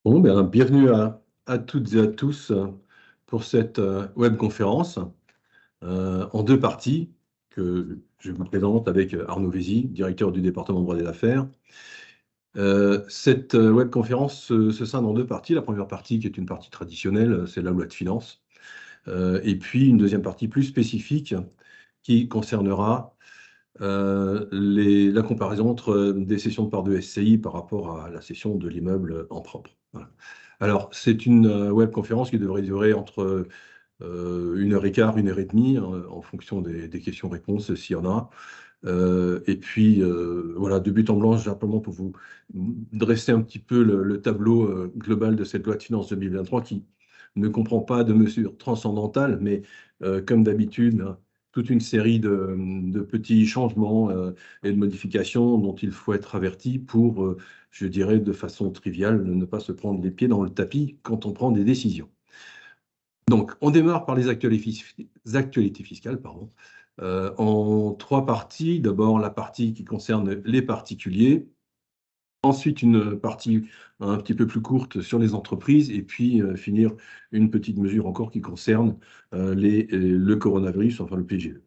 Bon, ben, bienvenue à toutes et à tous pour cette webconférence en deux parties que je vous présente avec Arnaud Vézy, directeur du département droit des affaires. Cette webconférence se scinde en deux parties. La première partie qui est une partie traditionnelle, c'est la loi de finances. Et puis une deuxième partie plus spécifique qui concernera la comparaison entre des cessions de parts de SCI par rapport à la cession de l'immeuble en propre. Voilà. Alors, c'est une webconférence qui devrait durer entre 1 h 15, 1 h 30, en fonction des questions-réponses, s'il y en a. Et puis, voilà, de but en blanc, simplement pour vous dresser un petit peu le tableau global de cette loi de finances 2023 qui ne comprend pas de mesures transcendantales, mais comme d'habitude, hein, toute une série de petits changements et de modifications dont il faut être averti pour, je dirais, de façon triviale, ne pas se prendre les pieds dans le tapis quand on prend des décisions. Donc, on démarre par les actualités fiscales, pardon, en trois parties. D'abord, la partie qui concerne les particuliers. Ensuite, une partie un petit peu plus courte sur les entreprises. Et puis, finir une petite mesure encore qui concerne le coronavirus, enfin le PGE.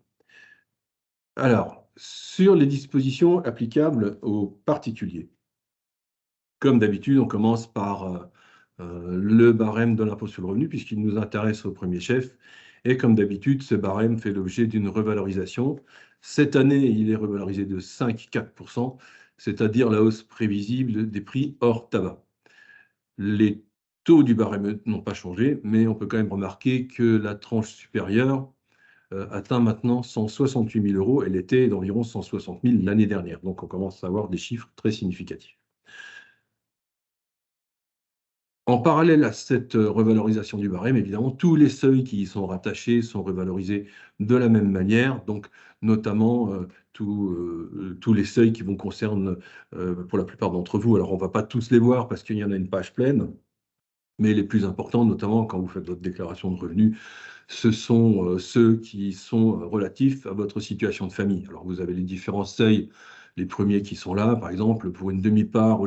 Alors, sur les dispositions applicables aux particuliers. Comme d'habitude, on commence par le barème de l'impôt sur le revenu, puisqu'il nous intéresse au premier chef. Et comme d'habitude, ce barème fait l'objet d'une revalorisation. Cette année, il est revalorisé de 5,4%, c'est-à-dire la hausse prévisible des prix hors tabac. Les taux du barème n'ont pas changé, mais on peut quand même remarquer que la tranche supérieure atteint maintenant 168 000 euros. Elle était d'environ 160 000 l'année dernière. Donc on commence à avoir des chiffres très significatifs. En parallèle à cette revalorisation du barème, évidemment, tous les seuils qui y sont rattachés sont revalorisés de la même manière, donc notamment tous les seuils qui vont concerner, pour la plupart d'entre vous, alors on ne va pas tous les voir parce qu'il y en a une page pleine, mais les plus importants, notamment quand vous faites votre déclaration de revenus, ce sont ceux qui sont relatifs à votre situation de famille. Alors, vous avez les différents seuils, les premiers qui sont là, par exemple, pour une demi-part,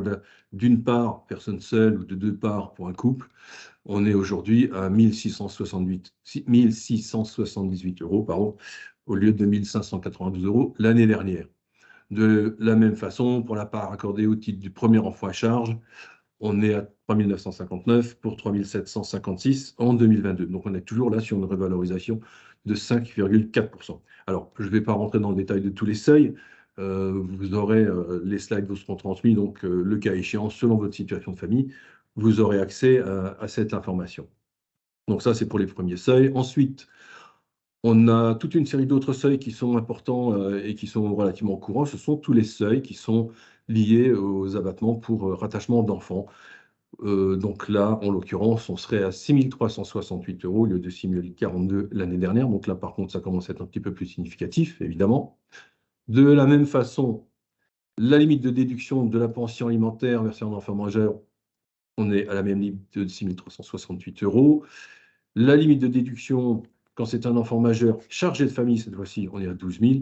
d'une part, personne seule, ou de deux parts pour un couple, on est aujourd'hui à 1678 euros, pardon, au lieu de 1592 euros l'année dernière. De la même façon, pour la part accordée au titre du premier enfant à charge, on est à 3 959 pour 3 756 en 2022. Donc, on est toujours là sur une revalorisation de 5,4%. Alors, je ne vais pas rentrer dans le détail de tous les seuils. Vous aurez, les slides vous seront transmis, donc le cas échéant, selon votre situation de famille, vous aurez accès à cette information. Donc ça, c'est pour les premiers seuils. Ensuite, on a toute une série d'autres seuils qui sont importants et qui sont relativement courants. Ce sont tous les seuils qui sont liés aux abattements pour rattachement d'enfants. Donc là, en l'occurrence, on serait à 6 368 euros au lieu de 6 042 l'année dernière. Donc là, par contre, ça commence à être un petit peu plus significatif, évidemment. De la même façon, la limite de déduction de la pension alimentaire versée en enfant majeur, on est à la même limite de 6 368 euros. La limite de déduction, quand c'est un enfant majeur chargé de famille, cette fois-ci, on est à 12 000.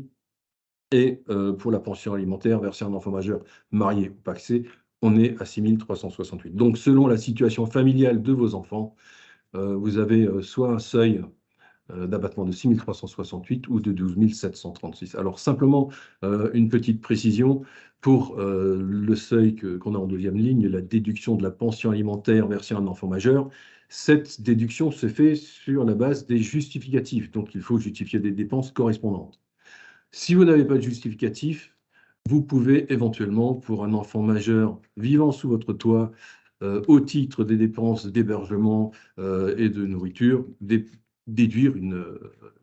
Et pour la pension alimentaire versée à un enfant majeur marié ou pacsé, on est à 6 368. Donc, selon la situation familiale de vos enfants, vous avez soit un seuil d'abattement de 6 368 ou de 12 736. Alors, simplement, une petite précision pour le seuil qu'on a en deuxième ligne, la déduction de la pension alimentaire versée à un enfant majeur. Cette déduction se fait sur la base des justificatifs. Donc, il faut justifier des dépenses correspondantes. Si vous n'avez pas de justificatif, vous pouvez éventuellement, pour un enfant majeur vivant sous votre toit, au titre des dépenses d'hébergement et de nourriture, déduire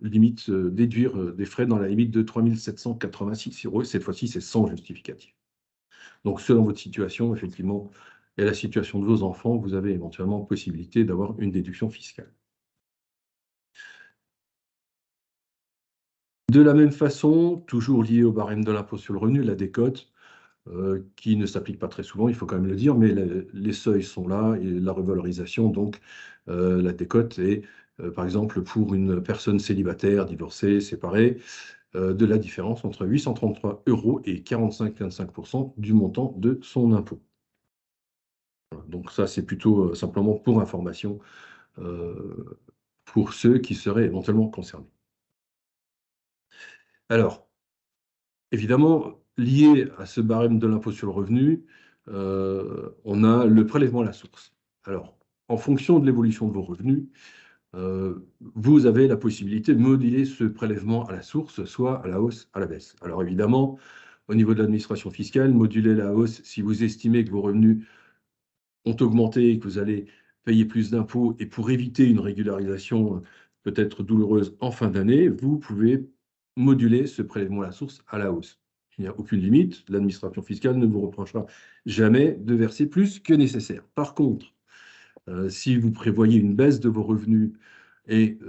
des frais dans la limite de 3 786 euros. Cette fois-ci, c'est sans justificatif. Donc, selon votre situation, effectivement, et la situation de vos enfants, vous avez éventuellement possibilité d'avoir une déduction fiscale. De la même façon, toujours lié au barème de l'impôt sur le revenu, la décote, qui ne s'applique pas très souvent, il faut quand même le dire, mais les seuils sont là et la revalorisation, donc la décote est, par exemple, pour une personne célibataire, divorcée, séparée, de la différence entre 833 euros et 45,25% du montant de son impôt. Donc ça, c'est plutôt simplement pour information pour ceux qui seraient éventuellement concernés. Alors, évidemment, lié à ce barème de l'impôt sur le revenu, on a le prélèvement à la source. Alors, en fonction de l'évolution de vos revenus, vous avez la possibilité de moduler ce prélèvement à la source, soit à la hausse, à la baisse. Alors évidemment, au niveau de l'administration fiscale, moduler la hausse si vous estimez que vos revenus ont augmenté et que vous allez payer plus d'impôts, et pour éviter une régularisation peut-être douloureuse en fin d'année, vous pouvez moduler ce prélèvement à la source à la hausse. Il n'y a aucune limite, l'administration fiscale ne vous reprochera jamais de verser plus que nécessaire. Par contre, si vous prévoyez une baisse de vos revenus et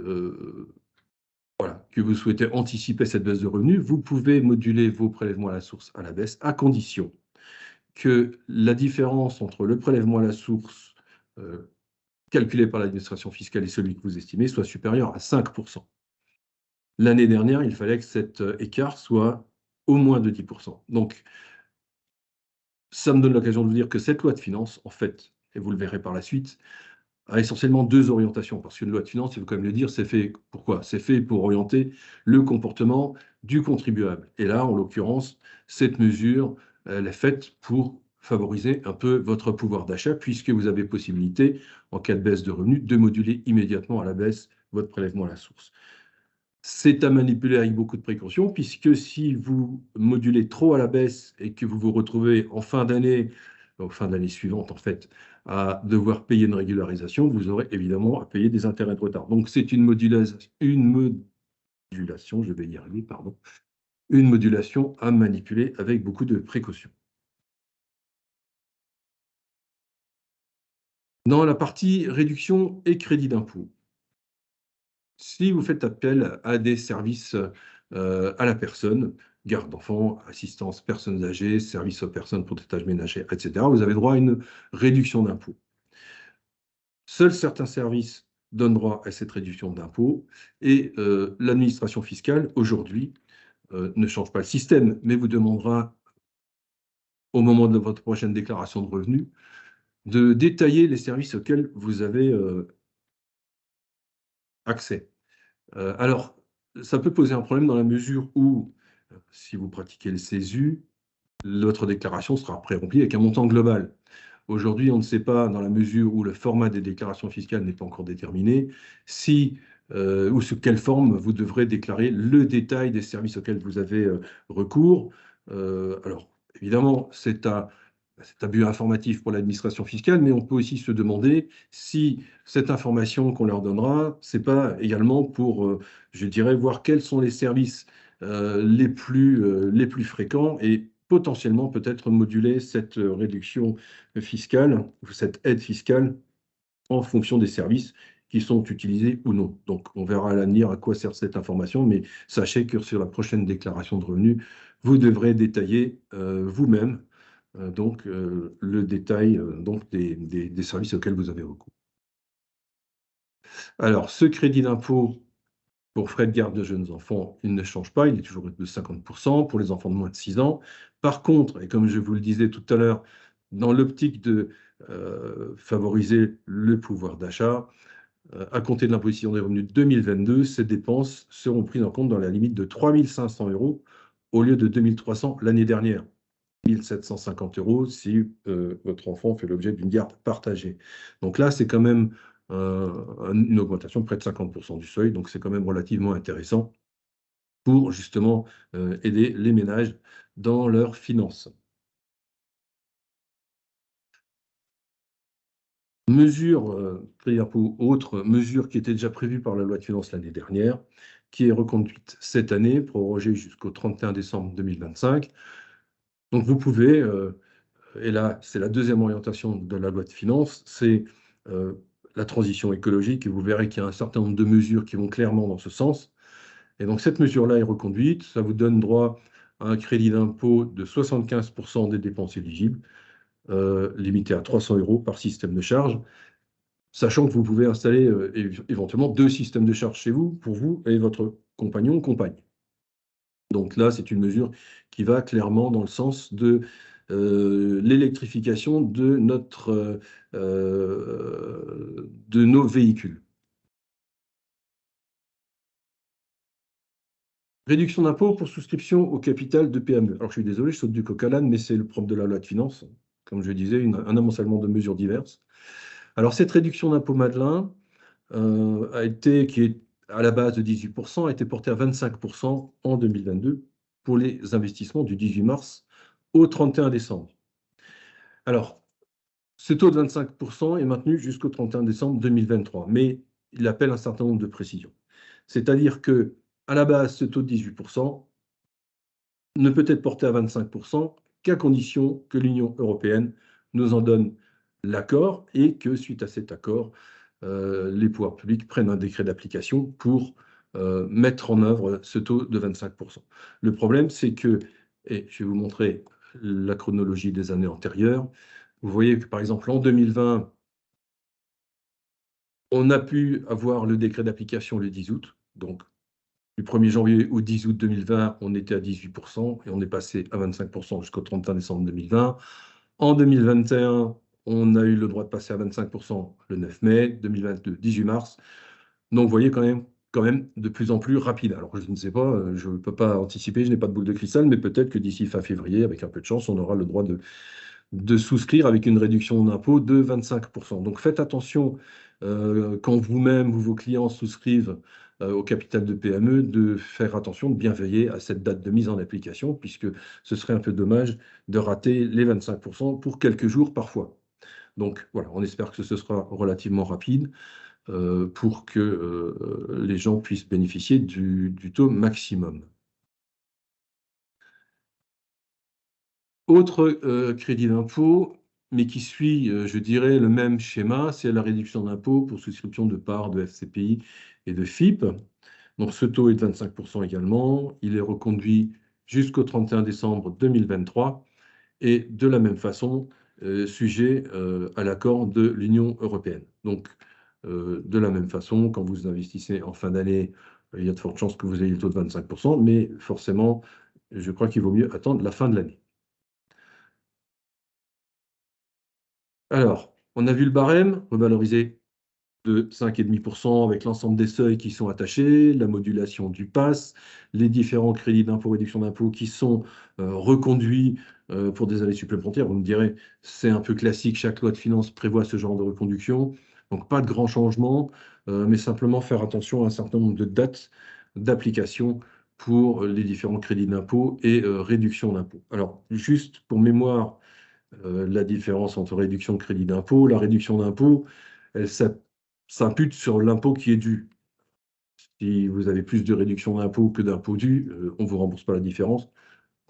voilà, que vous souhaitez anticiper cette baisse de revenus, vous pouvez moduler vos prélèvements à la source à la baisse, à condition que la différence entre le prélèvement à la source calculé par l'administration fiscale et celui que vous estimez soit supérieur à 5%. L'année dernière, il fallait que cet écart soit au moins de 10%. Donc, ça me donne l'occasion de vous dire que cette loi de finances, en fait, et vous le verrez par la suite, a essentiellement deux orientations. Parce qu'une loi de finances, il faut quand même le dire, c'est fait pourquoi? C'est fait pour orienter le comportement du contribuable. Et là, en l'occurrence, cette mesure, elle est faite pour favoriser un peu votre pouvoir d'achat, puisque vous avez possibilité, en cas de baisse de revenus, de moduler immédiatement à la baisse votre prélèvement à la source. C'est à manipuler avec beaucoup de précautions, puisque si vous modulez trop à la baisse et que vous vous retrouvez en fin d'année, suivante en fait, à devoir payer une régularisation, vous aurez évidemment à payer des intérêts de retard. Donc c'est une modulation, je vais y arriver, pardon, une modulation à manipuler avec beaucoup de précautions. Dans la partie réduction et crédit d'impôt, si vous faites appel à des services, à la personne, garde d'enfants, assistance personnes âgées, services aux personnes pour des tâches ménagères, et cetera, vous avez droit à une réduction d'impôt. Seuls certains services donnent droit à cette réduction d'impôt et l'administration fiscale, aujourd'hui, ne change pas le système, mais vous demandera, au moment de votre prochaine déclaration de revenus, de détailler les services auxquels vous avez, accès. Alors, ça peut poser un problème dans la mesure où, si vous pratiquez le CESU, votre déclaration sera pré-remplie avec un montant global. Aujourd'hui, on ne sait pas, dans la mesure où le format des déclarations fiscales n'est pas encore déterminé, si ou sous quelle forme vous devrez déclarer le détail des services auxquels vous avez recours. Alors, évidemment, c'est un but informatif pour l'administration fiscale, mais on peut aussi se demander si cette information qu'on leur donnera, c'est pas également pour, je dirais, voir quels sont les services les plus fréquents et potentiellement peut-être moduler cette réduction fiscale, ou cette aide fiscale, en fonction des services qui sont utilisés ou non. Donc, on verra à l'avenir à quoi sert cette information, mais sachez que sur la prochaine déclaration de revenus, vous devrez détailler vous-même donc le détail donc des services auxquels vous avez recours. Alors, ce crédit d'impôt pour frais de garde de jeunes enfants, il ne change pas, il est toujours de 50% pour les enfants de moins de 6 ans. Par contre, et comme je vous le disais tout à l'heure, dans l'optique de favoriser le pouvoir d'achat, à compter de l'imposition des revenus de 2022, ces dépenses seront prises en compte dans la limite de 3 500 € au lieu de 2 300 l'année dernière. 1 750 € si votre enfant fait l'objet d'une garde partagée. Donc là, c'est quand même une augmentation de près de 50% du seuil, donc c'est quand même relativement intéressant pour justement aider les ménages dans leurs finances. Mesure, crédit d'impôt, autre mesure qui était déjà prévue par la loi de finances l'année dernière, qui est reconduite cette année, prorogée jusqu'au 31 décembre 2025. Donc vous pouvez, et là, c'est la deuxième orientation de la loi de finances, c'est la transition écologique, et vous verrez qu'il y a un certain nombre de mesures qui vont clairement dans ce sens. Et donc cette mesure-là est reconduite, ça vous donne droit à un crédit d'impôt de 75% des dépenses éligibles, limité à 300 € par système de charge, sachant que vous pouvez installer éventuellement deux systèmes de charge chez vous, pour vous et votre compagnon ou compagne. Donc là, c'est une mesure qui va clairement dans le sens de l'électrification de nos véhicules. Réduction d'impôt pour souscription au capital de PME. Alors, je suis désolé, je saute du coq à l'âne, mais c'est le propre de la loi de finances. Comme je disais, un amoncellement de mesures diverses. Alors, cette réduction d'impôt Madelin, qui est à la base de 18%, a été portée à 25% en 2022 pour les investissements du 18 mars au 31 décembre. Alors, ce taux de 25% est maintenu jusqu'au 31 décembre 2023, mais il appelle un certain nombre de précisions. C'est-à-dire que, à la base, ce taux de 18% ne peut être porté à 25% qu'à condition que l'Union européenne nous en donne l'accord et que, suite à cet accord, les pouvoirs publics prennent un décret d'application pour mettre en œuvre ce taux de 25%. Le problème, c'est que, et je vais vous montrer la chronologie des années antérieures, vous voyez que, par exemple, en 2020, on a pu avoir le décret d'application le 10 août, donc du 1er janvier au 10 août 2020, on était à 18% et on est passé à 25% jusqu'au 31 décembre 2020. En 2021, on a eu le droit de passer à 25% le 9 mai, 2022, 18 mars. Donc, vous voyez quand même de plus en plus rapide. Alors, je ne sais pas, je ne peux pas anticiper, je n'ai pas de boule de cristal, mais peut-être que d'ici fin février, avec un peu de chance, on aura le droit de souscrire avec une réduction d'impôt de 25%. Donc faites attention quand vous-même ou vos clients souscrivent au capital de PME, de faire attention, de bien veiller à cette date de mise en application, puisque ce serait un peu dommage de rater les 25% pour quelques jours parfois. Donc voilà, on espère que ce sera relativement rapide pour que les gens puissent bénéficier du taux maximum. Autre crédit d'impôt, mais qui suit, je dirais, le même schéma, c'est la réduction d'impôt pour souscription de parts de FCPI et de FIP. Donc ce taux est de 25% également. Il est reconduit jusqu'au 31 décembre 2023 et de la même façon, sujet à l'accord de l'Union européenne. Donc de la même façon, quand vous investissez en fin d'année, il y a de fortes chances que vous ayez le taux de 25%, mais forcément, je crois qu'il vaut mieux attendre la fin de l'année. Alors, on a vu le barème revalorisé de 5,5% avec l'ensemble des seuils qui sont attachés, la modulation du PAS, les différents crédits d'impôt, réduction d'impôt qui sont reconduits pour des années supplémentaires. Vous me direz, c'est un peu classique, chaque loi de finances prévoit ce genre de reconduction. Donc, pas de grand changement, mais simplement faire attention à un certain nombre de dates d'application pour les différents crédits d'impôt et réduction d'impôt. Alors, juste pour mémoire, la différence entre réduction de crédit d'impôt. La réduction d'impôt, elle s'impute sur l'impôt qui est dû. Si vous avez plus de réduction d'impôt que d'impôt dû, on ne vous rembourse pas la différence,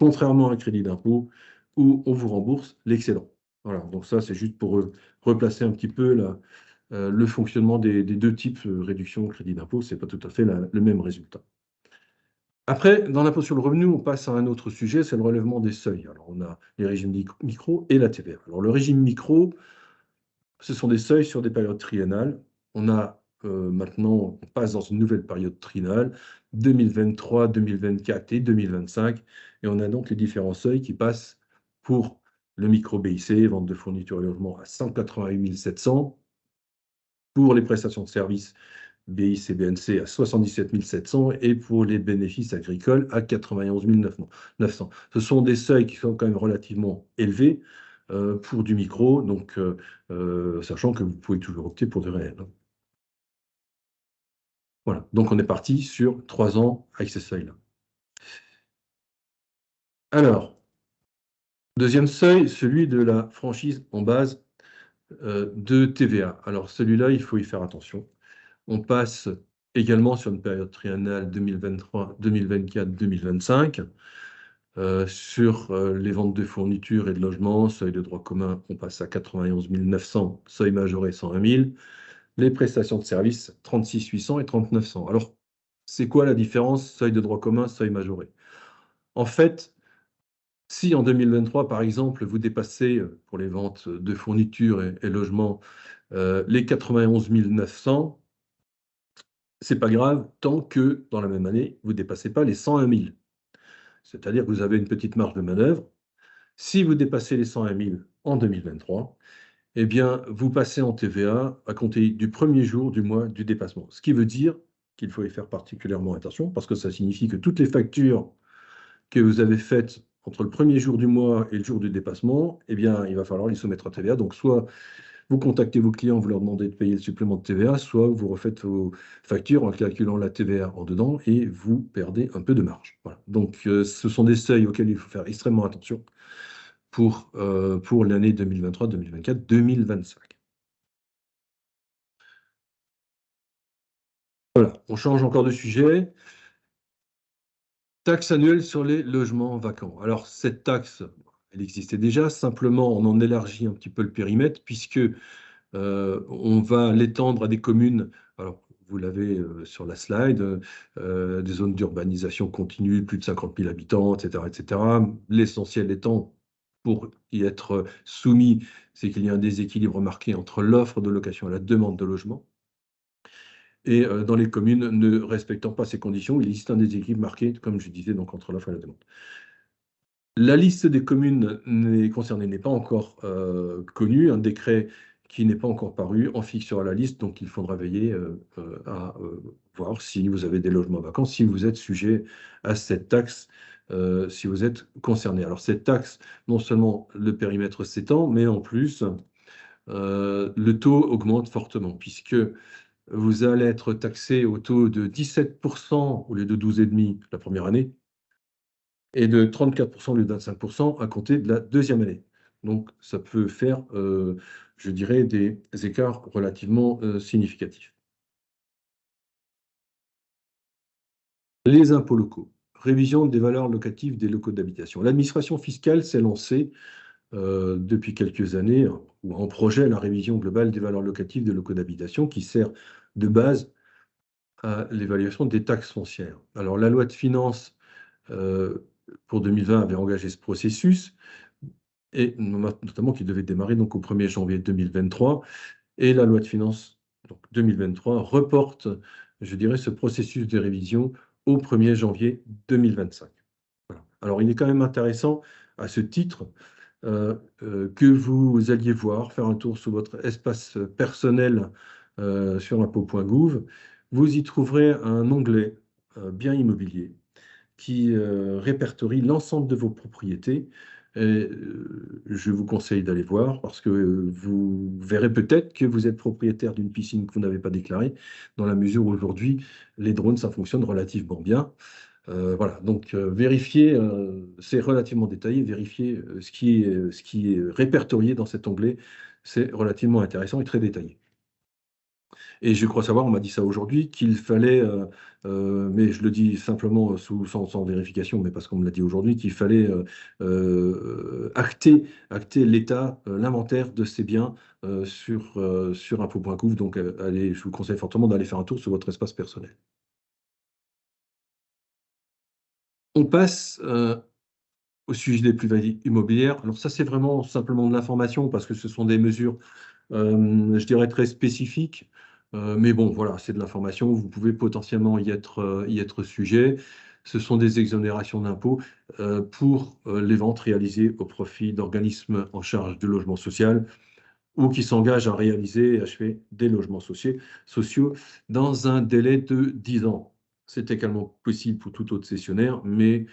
contrairement à un crédit d'impôt où on vous rembourse l'excédent. Voilà, donc ça, c'est juste pour replacer un petit peu le fonctionnement des deux types, réduction et crédit d'impôt, ce n'est pas tout à fait le même résultat. Après, dans l'impôt sur le revenu, on passe à un autre sujet, c'est le relèvement des seuils. Alors, on a les régimes micro et la TVA. Alors, le régime micro, ce sont des seuils sur des périodes triennales. On a maintenant, on passe dans une nouvelle période triennale, 2023, 2024 et 2025. Et on a donc les différents seuils qui passent pour le micro BIC, vente de fournitures et logement à 188 700, pour les prestations de services BIC, BNC à 77 700 et pour les bénéfices agricoles à 91 900. Ce sont des seuils qui sont quand même relativement élevés pour du micro, donc sachant que vous pouvez toujours opter pour du réel. Voilà, donc on est parti sur 3 ans avec ces seuils-là. Alors, deuxième seuil, celui de la franchise en base de TVA. Alors celui-là, il faut y faire attention. On passe également sur une période triennale 2023, 2024, 2025. Sur les ventes de fournitures et de logements, seuil de droit commun, on passe à 91 900, seuil majoré 101 000. Les prestations de services, 36 800 et 39 100. Alors, c'est quoi la différence, seuil de droit commun, seuil majoré? En fait, si en 2023, par exemple, vous dépassez pour les ventes de fournitures et logements les 91 900, c'est pas grave tant que dans la même année, vous ne dépassez pas les 101 000. C'est-à-dire que vous avez une petite marge de manœuvre. Si vous dépassez les 101 000 en 2023, eh bien, vous passez en TVA à compter du premier jour du mois du dépassement. Ce qui veut dire qu'il faut y faire particulièrement attention parce que ça signifie que toutes les factures que vous avez faites entre le premier jour du mois et le jour du dépassement, eh bien, il va falloir les soumettre à TVA. Donc, soit vous contactez vos clients, vous leur demandez de payer le supplément de TVA, soit vous refaites vos factures en calculant la TVA en dedans et vous perdez un peu de marge. Voilà. Donc, ce sont des seuils auxquels il faut faire extrêmement attention pour l'année 2023, 2024, 2025. Voilà, on change encore de sujet. Taxe annuelle sur les logements vacants. Alors, cette taxe, elle existait déjà, simplement on en élargit un petit peu le périmètre puisque on va l'étendre à des communes. Alors, vous l'avez sur la slide, des zones d'urbanisation continue, plus de 50 000 habitants, etc., etc. L'essentiel étant, pour y être soumis, c'est qu'il y a un déséquilibre marqué entre l'offre de location et la demande de logement. Et dans les communes ne respectant pas ces conditions, il existe un déséquilibre marqué, comme je disais, donc entre l'offre et la demande. La liste des communes concernées n'est pas encore connue. Un décret qui n'est pas encore paru en fixera la liste, donc il faudra veiller à voir si vous avez des logements vacants, si vous êtes sujet à cette taxe, si vous êtes concerné. Alors cette taxe, non seulement le périmètre s'étend, mais en plus, le taux augmente fortement, puisque vous allez être taxé au taux de 17% au lieu de 12,5% la première année, et de 34% au lieu de 25% à compter de la deuxième année. Donc, ça peut faire, je dirais, des écarts relativement significatifs. Les impôts locaux. Révision des valeurs locatives des locaux d'habitation. L'administration fiscale s'est lancée depuis quelques années, ou en projet, la révision globale des valeurs locatives des locaux d'habitation qui sert de base à l'évaluation des taxes foncières. Alors, la loi de finances pour 2020 avait engagé ce processus, et notamment qui devait démarrer donc au 1er janvier 2023. Et la loi de finances donc 2023 reporte, je dirais, ce processus de révision au 1er janvier 2025. Voilà. Alors, il est quand même intéressant, à ce titre, que vous alliez voir, faire un tour sur votre espace personnel sur impôts.gouv. Vous y trouverez un onglet bien immobilier qui répertorie l'ensemble de vos propriétés. Et, je vous conseille d'aller voir parce que vous verrez peut-être que vous êtes propriétaire d'une piscine que vous n'avez pas déclarée, dans la mesure où aujourd'hui, les drones, ça fonctionne relativement bien. Voilà, donc vérifiez, c'est relativement détaillé, vérifiez ce qui est répertorié dans cet onglet, c'est relativement intéressant et très détaillé. Et je crois savoir, on m'a dit ça aujourd'hui, qu'il fallait, mais je le dis simplement sans vérification, mais parce qu'on me l'a dit aujourd'hui, qu'il fallait acter l'état, l'inventaire de ces biens sur info.gouv. Donc, allez, je vous conseille fortement d'aller faire un tour sur votre espace personnel. On passe au sujet des plus-values immobilières. Alors ça, c'est vraiment simplement de l'information parce que ce sont des mesures, je dirais, très spécifiques. Mais bon, voilà, c'est de l'information. Vous pouvez potentiellement y être sujet. Ce sont des exonérations d'impôts pour les ventes réalisées au profit d'organismes en charge du logement social ou qui s'engagent à réaliser et achever des logements sociaux dans un délai de 10 ans. C'est également possible pour tout autre cessionnaire, mais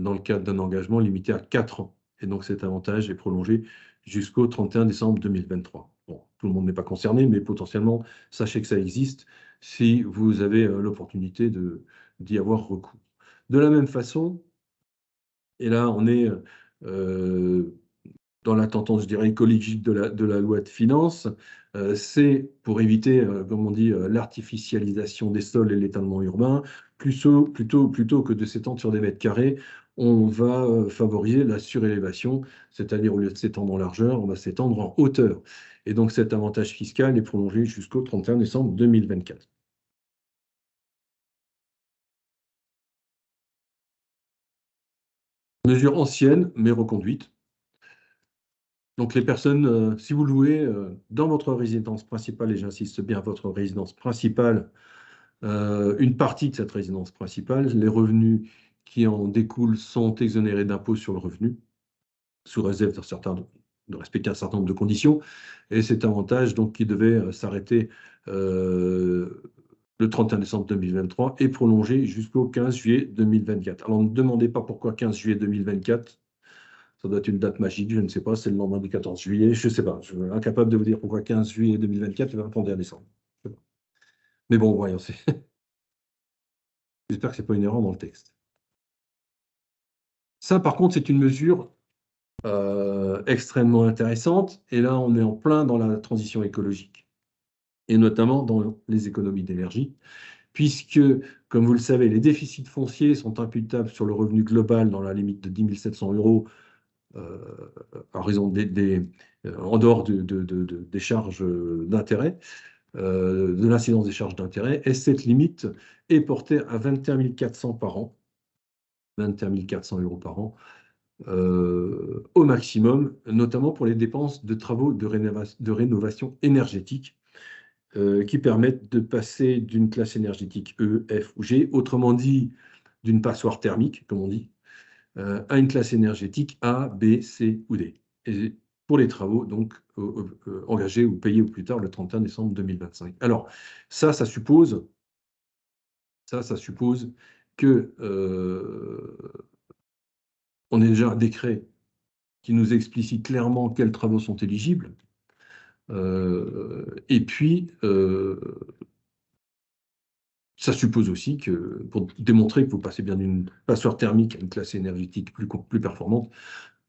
dans le cadre d'un engagement limité à 4 ans. Et donc cet avantage est prolongé jusqu'au 31 décembre 2023. Bon, tout le monde n'est pas concerné, mais potentiellement, sachez que ça existe si vous avez l'opportunité d'y avoir recours. De la même façon, et là on est dans la tendance, je dirais, écologique de la loi de finances, c'est pour éviter, comme on dit, l'artificialisation des sols et l'étalement urbain, plutôt que de s'étendre sur des mètres carrés, on va favoriser la surélévation, c'est-à-dire au lieu de s'étendre en largeur, on va s'étendre en hauteur. Et donc cet avantage fiscal est prolongé jusqu'au 31 décembre 2024. Mesure ancienne, mais reconduite. Donc les personnes, si vous louez dans votre résidence principale, et j'insiste bien, votre résidence principale, une partie de cette résidence principale, les revenus qui en découlent sont exonérés d'impôt sur le revenu. sous réserve de respecter un certain nombre de conditions. Et cet avantage donc, qui devait s'arrêter le 31 décembre 2023 et prolongé jusqu'au 15 juillet 2024. Alors ne me demandez pas pourquoi 15 juillet 2024. Ça doit être une date magique, je ne sais pas, c'est le lendemain du 14 juillet, je ne sais pas. Je suis incapable de vous dire pourquoi 15 juillet 2024 et 31 décembre. Mais bon, voyons, j'espère que ce n'est pas une erreur dans le texte. Ça, par contre, c'est une mesure extrêmement intéressante. Et là, on est en plein dans la transition écologique, et notamment dans les économies d'énergie, puisque, comme vous le savez, les déficits fonciers sont imputables sur le revenu global dans la limite de 10 700 euros à raison en dehors des charges d'intérêt, de l'incidence des charges d'intérêt, et cette limite est portée à 21 400 par an, 21 400 euros par an, au maximum, notamment pour les dépenses de travaux de rénovation énergétique qui permettent de passer d'une classe énergétique E, F ou G, autrement dit d'une passoire thermique, comme on dit, à une classe énergétique A, B, C ou D. Et pour les travaux donc engagés ou payés au plus tard le 31 décembre 2025. Alors ça suppose que on ait déjà un décret qui nous explicite clairement quels travaux sont éligibles. Et puis, ça suppose aussi que, pour démontrer que vous passez bien d'une passoire thermique à une classe énergétique plus performante,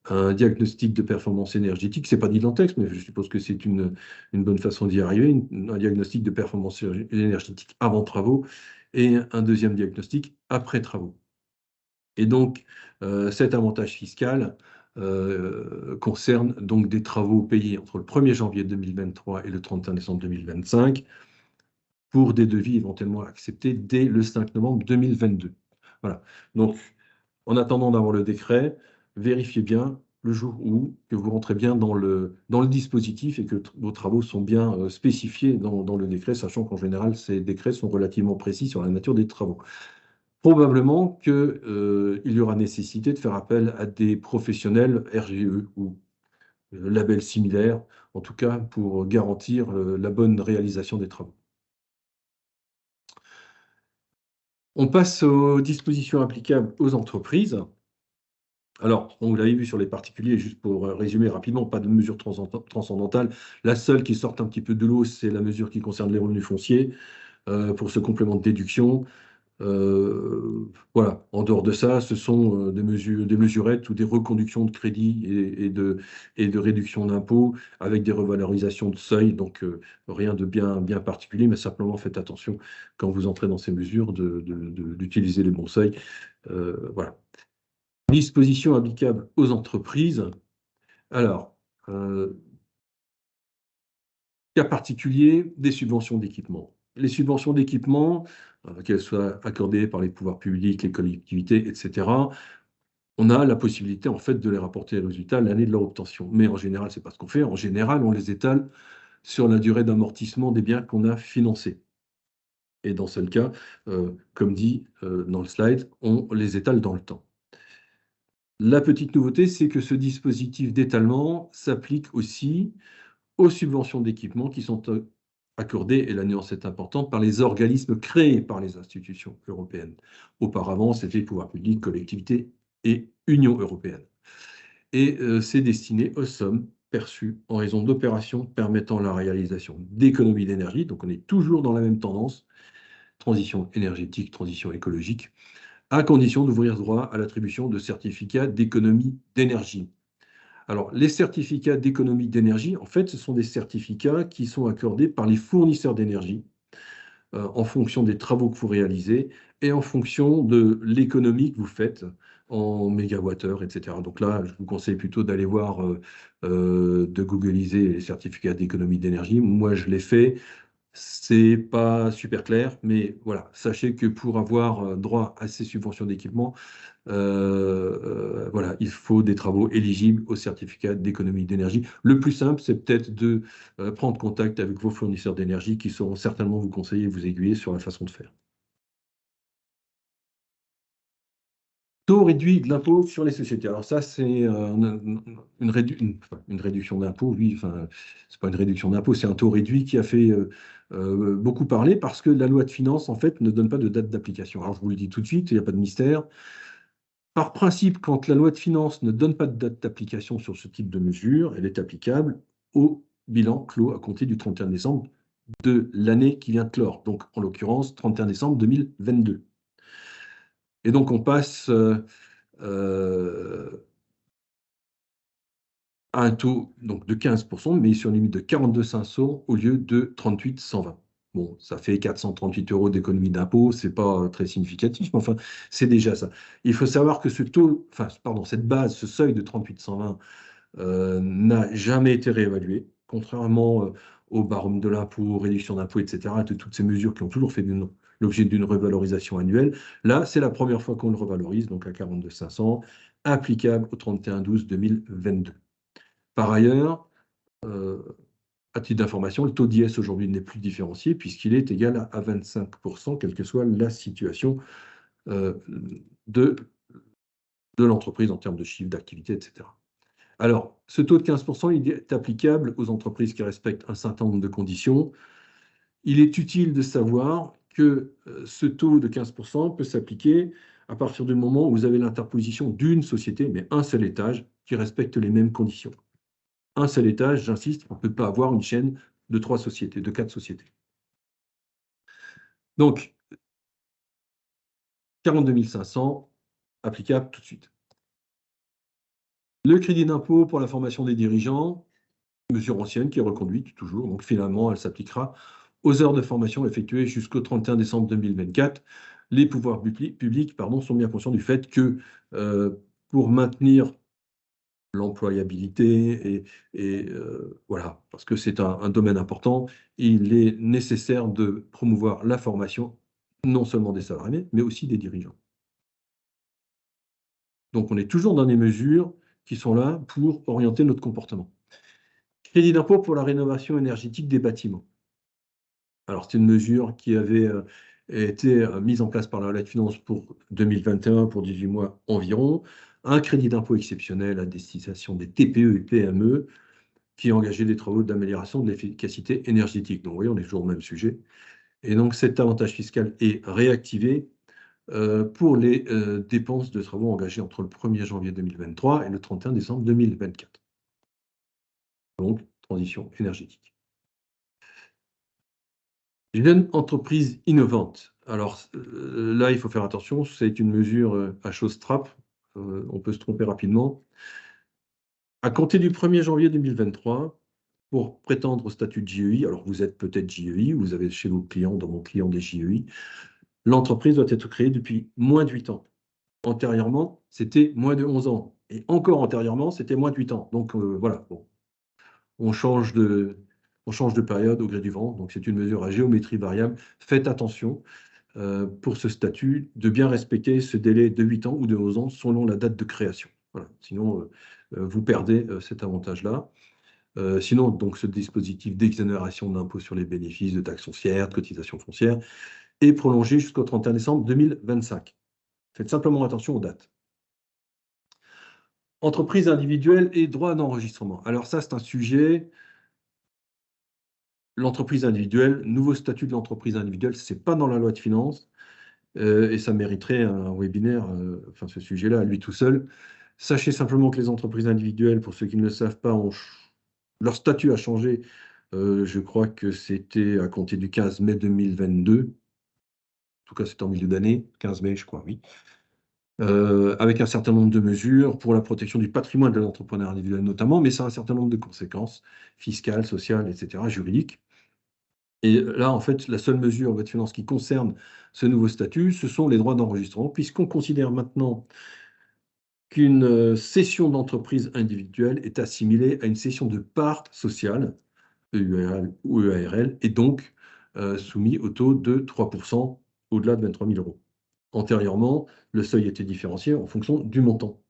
un diagnostic de performance énergétique, c'est pas dit dans le texte, mais je suppose que c'est une bonne façon d'y arriver, un diagnostic de performance énergétique avant travaux et un deuxième diagnostic après travaux. Et donc, cet avantage fiscal concerne donc des travaux payés entre le 1er janvier 2023 et le 31 décembre 2025 pour des devis éventuellement acceptés dès le 5 novembre 2022. Voilà. Donc, en attendant d'avoir le décret, vérifiez bien le jour où que vous rentrez bien dans le dispositif et que vos travaux sont bien spécifiés dans le décret, sachant qu'en général, ces décrets sont relativement précis sur la nature des travaux. Probablement qu'il y aura nécessité de faire appel à des professionnels RGE ou labels similaires, en tout cas pour garantir la bonne réalisation des travaux. On passe aux dispositions applicables aux entreprises. Alors, on l'avait vu sur les particuliers, juste pour résumer rapidement, pas de mesure transcendantale. La seule qui sort un petit peu de l'eau, c'est la mesure qui concerne les revenus fonciers pour ce complément de déduction. Voilà. En dehors de ça, ce sont des mesurettes ou des reconductions de crédit et de réduction d'impôts avec des revalorisations de seuil. Donc, rien de bien particulier, mais simplement faites attention quand vous entrez dans ces mesures d'utiliser les bons seuils. Voilà. Dispositions applicables aux entreprises. Alors, cas particulier, des subventions d'équipement. Les subventions d'équipement, qu'elles soient accordées par les pouvoirs publics, les collectivités, etc., on a la possibilité en fait de les rapporter les résultats l'année de leur obtention. Mais en général, c'est pas ce qu'on fait. En général, on les étale sur la durée d'amortissement des biens qu'on a financés. Et dans ce cas, comme dit dans le slide, on les étale dans le temps. La petite nouveauté, c'est que ce dispositif d'étalement s'applique aussi aux subventions d'équipement qui sont accordées, et la nuance est importante, par les organismes créés par les institutions européennes. Auparavant, c'était pouvoir public, collectivités et Union européenne. Et c'est destiné aux sommes perçues en raison d'opérations permettant la réalisation d'économies d'énergie. Donc on est toujours dans la même tendance, transition énergétique, transition écologique, à condition d'ouvrir droit à l'attribution de certificats d'économie d'énergie. Alors, les certificats d'économie d'énergie, en fait, ce sont des certificats qui sont accordés par les fournisseurs d'énergie en fonction des travaux que vous réalisez et en fonction de l'économie que vous faites en mégawattheure, etc. Donc là, je vous conseille plutôt d'aller voir, de googliser les certificats d'économie d'énergie. Moi, je l'ai fait. C'est pas super clair, mais voilà, sachez que pour avoir droit à ces subventions d'équipement, voilà, il faut des travaux éligibles au certificat d'économie d'énergie. Le plus simple, c'est peut-être de prendre contact avec vos fournisseurs d'énergie qui sauront certainement vous conseiller et vous aiguiller sur la façon de faire. Taux réduit de l'impôt sur les sociétés. Alors ça, c'est une réduction d'impôt, oui, enfin, c'est pas une réduction d'impôt, c'est un taux réduit qui a fait beaucoup parler parce que la loi de finances, en fait, ne donne pas de date d'application. Alors je vous le dis tout de suite, il n'y a pas de mystère. Par principe, quand la loi de finances ne donne pas de date d'application sur ce type de mesure, elle est applicable au bilan clos à compter du 31 décembre de l'année qui vient de clore, donc en l'occurrence 31 décembre 2022. Et donc on passe euh, à un taux donc, de 15%, mais sur une limite de 42,500 au lieu de 38,120. Bon, ça fait 438 € d'économie d'impôt, c'est pas très significatif, mais enfin, c'est déjà ça. Il faut savoir que ce taux, enfin, pardon, cette base, ce seuil de 38,120 n'a jamais été réévalué, contrairement au barème de l'impôt, réduction d'impôt, etc., de toutes ces mesures qui ont toujours fait l'objet d'une revalorisation annuelle. Là, c'est la première fois qu'on le revalorise, donc à 42,500, applicable au 31/12/2022. Par ailleurs, euh, à titre d'information, le taux d'IS aujourd'hui n'est plus différencié puisqu'il est égal à 25%, quelle que soit la situation euh, de, de l'entreprise en termes de chiffre d'activité, etc. Alors, ce taux de 15%, il est applicable aux entreprises qui respectent un certain nombre de conditions. Il est utile de savoir que ce taux de 15% peut s'appliquer à partir du moment où vous avez l'interposition d'une société, mais un seul étage, qui respecte les mêmes conditions. Un seul étage, j'insiste, on ne peut pas avoir une chaîne de 3 sociétés, de 4 sociétés. Donc, 42 500, applicable tout de suite. Le crédit d'impôt pour la formation des dirigeants, mesure ancienne qui est reconduite toujours, donc finalement, elle s'appliquera aux heures de formation effectuées jusqu'au 31 décembre 2024. Les pouvoirs publics sont bien conscients du fait que pour maintenir l'employabilité voilà, parce que c'est un domaine important, il est nécessaire de promouvoir la formation non seulement des salariés, mais aussi des dirigeants. Donc on est toujours dans des mesures qui sont là pour orienter notre comportement. Crédit d'impôt pour la rénovation énergétique des bâtiments. Alors, c'est une mesure qui avait été mise en place par la loi de finances pour 2021, pour 18 mois environ. Un crédit d'impôt exceptionnel à destination des TPE et PME qui engageaient des travaux d'amélioration de l'efficacité énergétique. Donc, vous voyez, on est toujours au même sujet. Et donc, cet avantage fiscal est réactivé pour les dépenses de travaux engagés entre le 1er janvier 2023 et le 31 décembre 2024. Donc, transition énergétique. Jeune entreprise innovante. Alors là, il faut faire attention, c'est une mesure à chose trappe, on peut se tromper rapidement. À compter du 1er janvier 2023, pour prétendre au statut de JEI, alors vous êtes peut-être JEI, vous avez chez vos clients, dans mon client des JEI, l'entreprise doit être créée depuis moins de 8 ans. Antérieurement, c'était moins de 11 ans. Et encore antérieurement, c'était moins de 8 ans. Donc voilà, bon. On change de période au gré du vent, donc c'est une mesure à géométrie variable. Faites attention pour ce statut de bien respecter ce délai de 8 ans ou de 11 ans selon la date de création. Voilà. Sinon, vous perdez cet avantage-là. Sinon, donc, ce dispositif d'exonération d'impôt sur les bénéfices, de taxes foncières, de cotisations foncières, est prolongé jusqu'au 31 décembre 2025. Faites simplement attention aux dates. Entreprise individuelle et droit d'enregistrement. Alors ça, c'est un sujet. L'entreprise individuelle, nouveau statut de l'entreprise individuelle, ce n'est pas dans la loi de finances, et ça mériterait un webinaire, enfin ce sujet-là, à lui tout seul. Sachez simplement que les entreprises individuelles, pour ceux qui ne le savent pas, leur statut a changé. Je crois que c'était à compter du 15 mai 2022. En tout cas, c'était en milieu d'année, 15 mai, je crois, oui. Avec un certain nombre de mesures pour la protection du patrimoine de l'entrepreneur individuel notamment, mais ça a un certain nombre de conséquences fiscales, sociales, etc., juridiques. Et là, en fait, la seule mesure en loi de finances qui concerne ce nouveau statut, ce sont les droits d'enregistrement, puisqu'on considère maintenant qu'une cession d'entreprise individuelle est assimilée à une cession de part sociale, EURL ou EARL, et donc soumis au taux de 3% au-delà de 23 000 €. Antérieurement, le seuil était différencié en fonction du montant.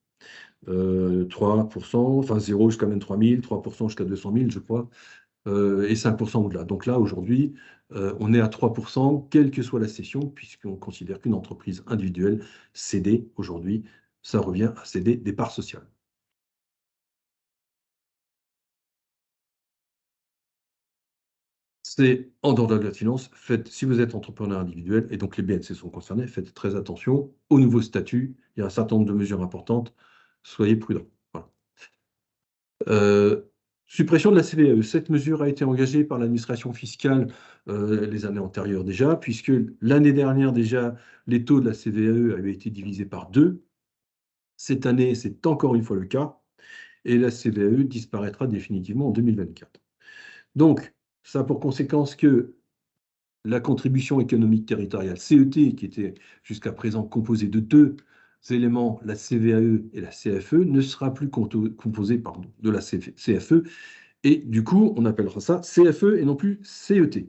3%, enfin 0 jusqu'à 23 000, 3% jusqu'à 200 000, je crois, et 5% au-delà. Donc là, aujourd'hui, on est à 3%, quelle que soit la cession, puisqu'on considère qu'une entreprise individuelle cédée, aujourd'hui, ça revient à céder des parts sociales. C'est en dehors de la loi de finances, si vous êtes entrepreneur individuel, et donc les BNC sont concernés, faites très attention au nouveau statut. Il y a un certain nombre de mesures importantes. Soyez prudents. Voilà. Suppression de la CVAE. Cette mesure a été engagée par l'administration fiscale les années antérieures déjà, puisque l'année dernière déjà, les taux de la CVAE avaient été divisés par 2. Cette année, c'est encore une fois le cas, et la CVAE disparaîtra définitivement en 2024. Donc, ça a pour conséquence que la contribution économique territoriale, CET, qui était jusqu'à présent composée de 2 éléments, la CVAE et la CFE, ne sera plus composée de la CFE, et du coup, on appellera ça CFE et non plus CET.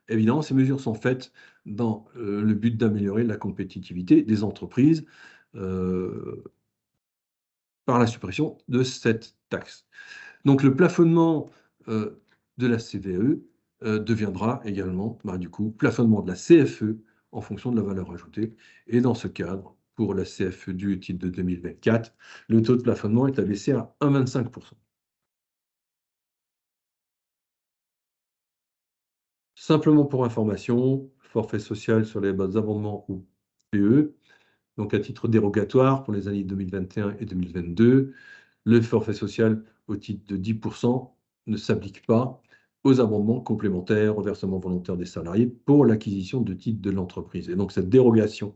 Évidemment, ces mesures sont faites dans le but d'améliorer la compétitivité des entreprises par la suppression de cette taxe. Donc le plafonnement de la CVAE deviendra également, du coup, plafonnement de la CFE en fonction de la valeur ajoutée. Et dans ce cadre, pour la CFE du titre de 2024, le taux de plafonnement est abaissé à 1,25%. Simplement pour information, forfait social sur les bases d'abondement ou PE, donc à titre dérogatoire pour les années 2021 et 2022, le forfait social au titre de 10% ne s'applique pas aux abondements complémentaires, au versement volontaire des salariés pour l'acquisition de titres de l'entreprise. Et donc cette dérogation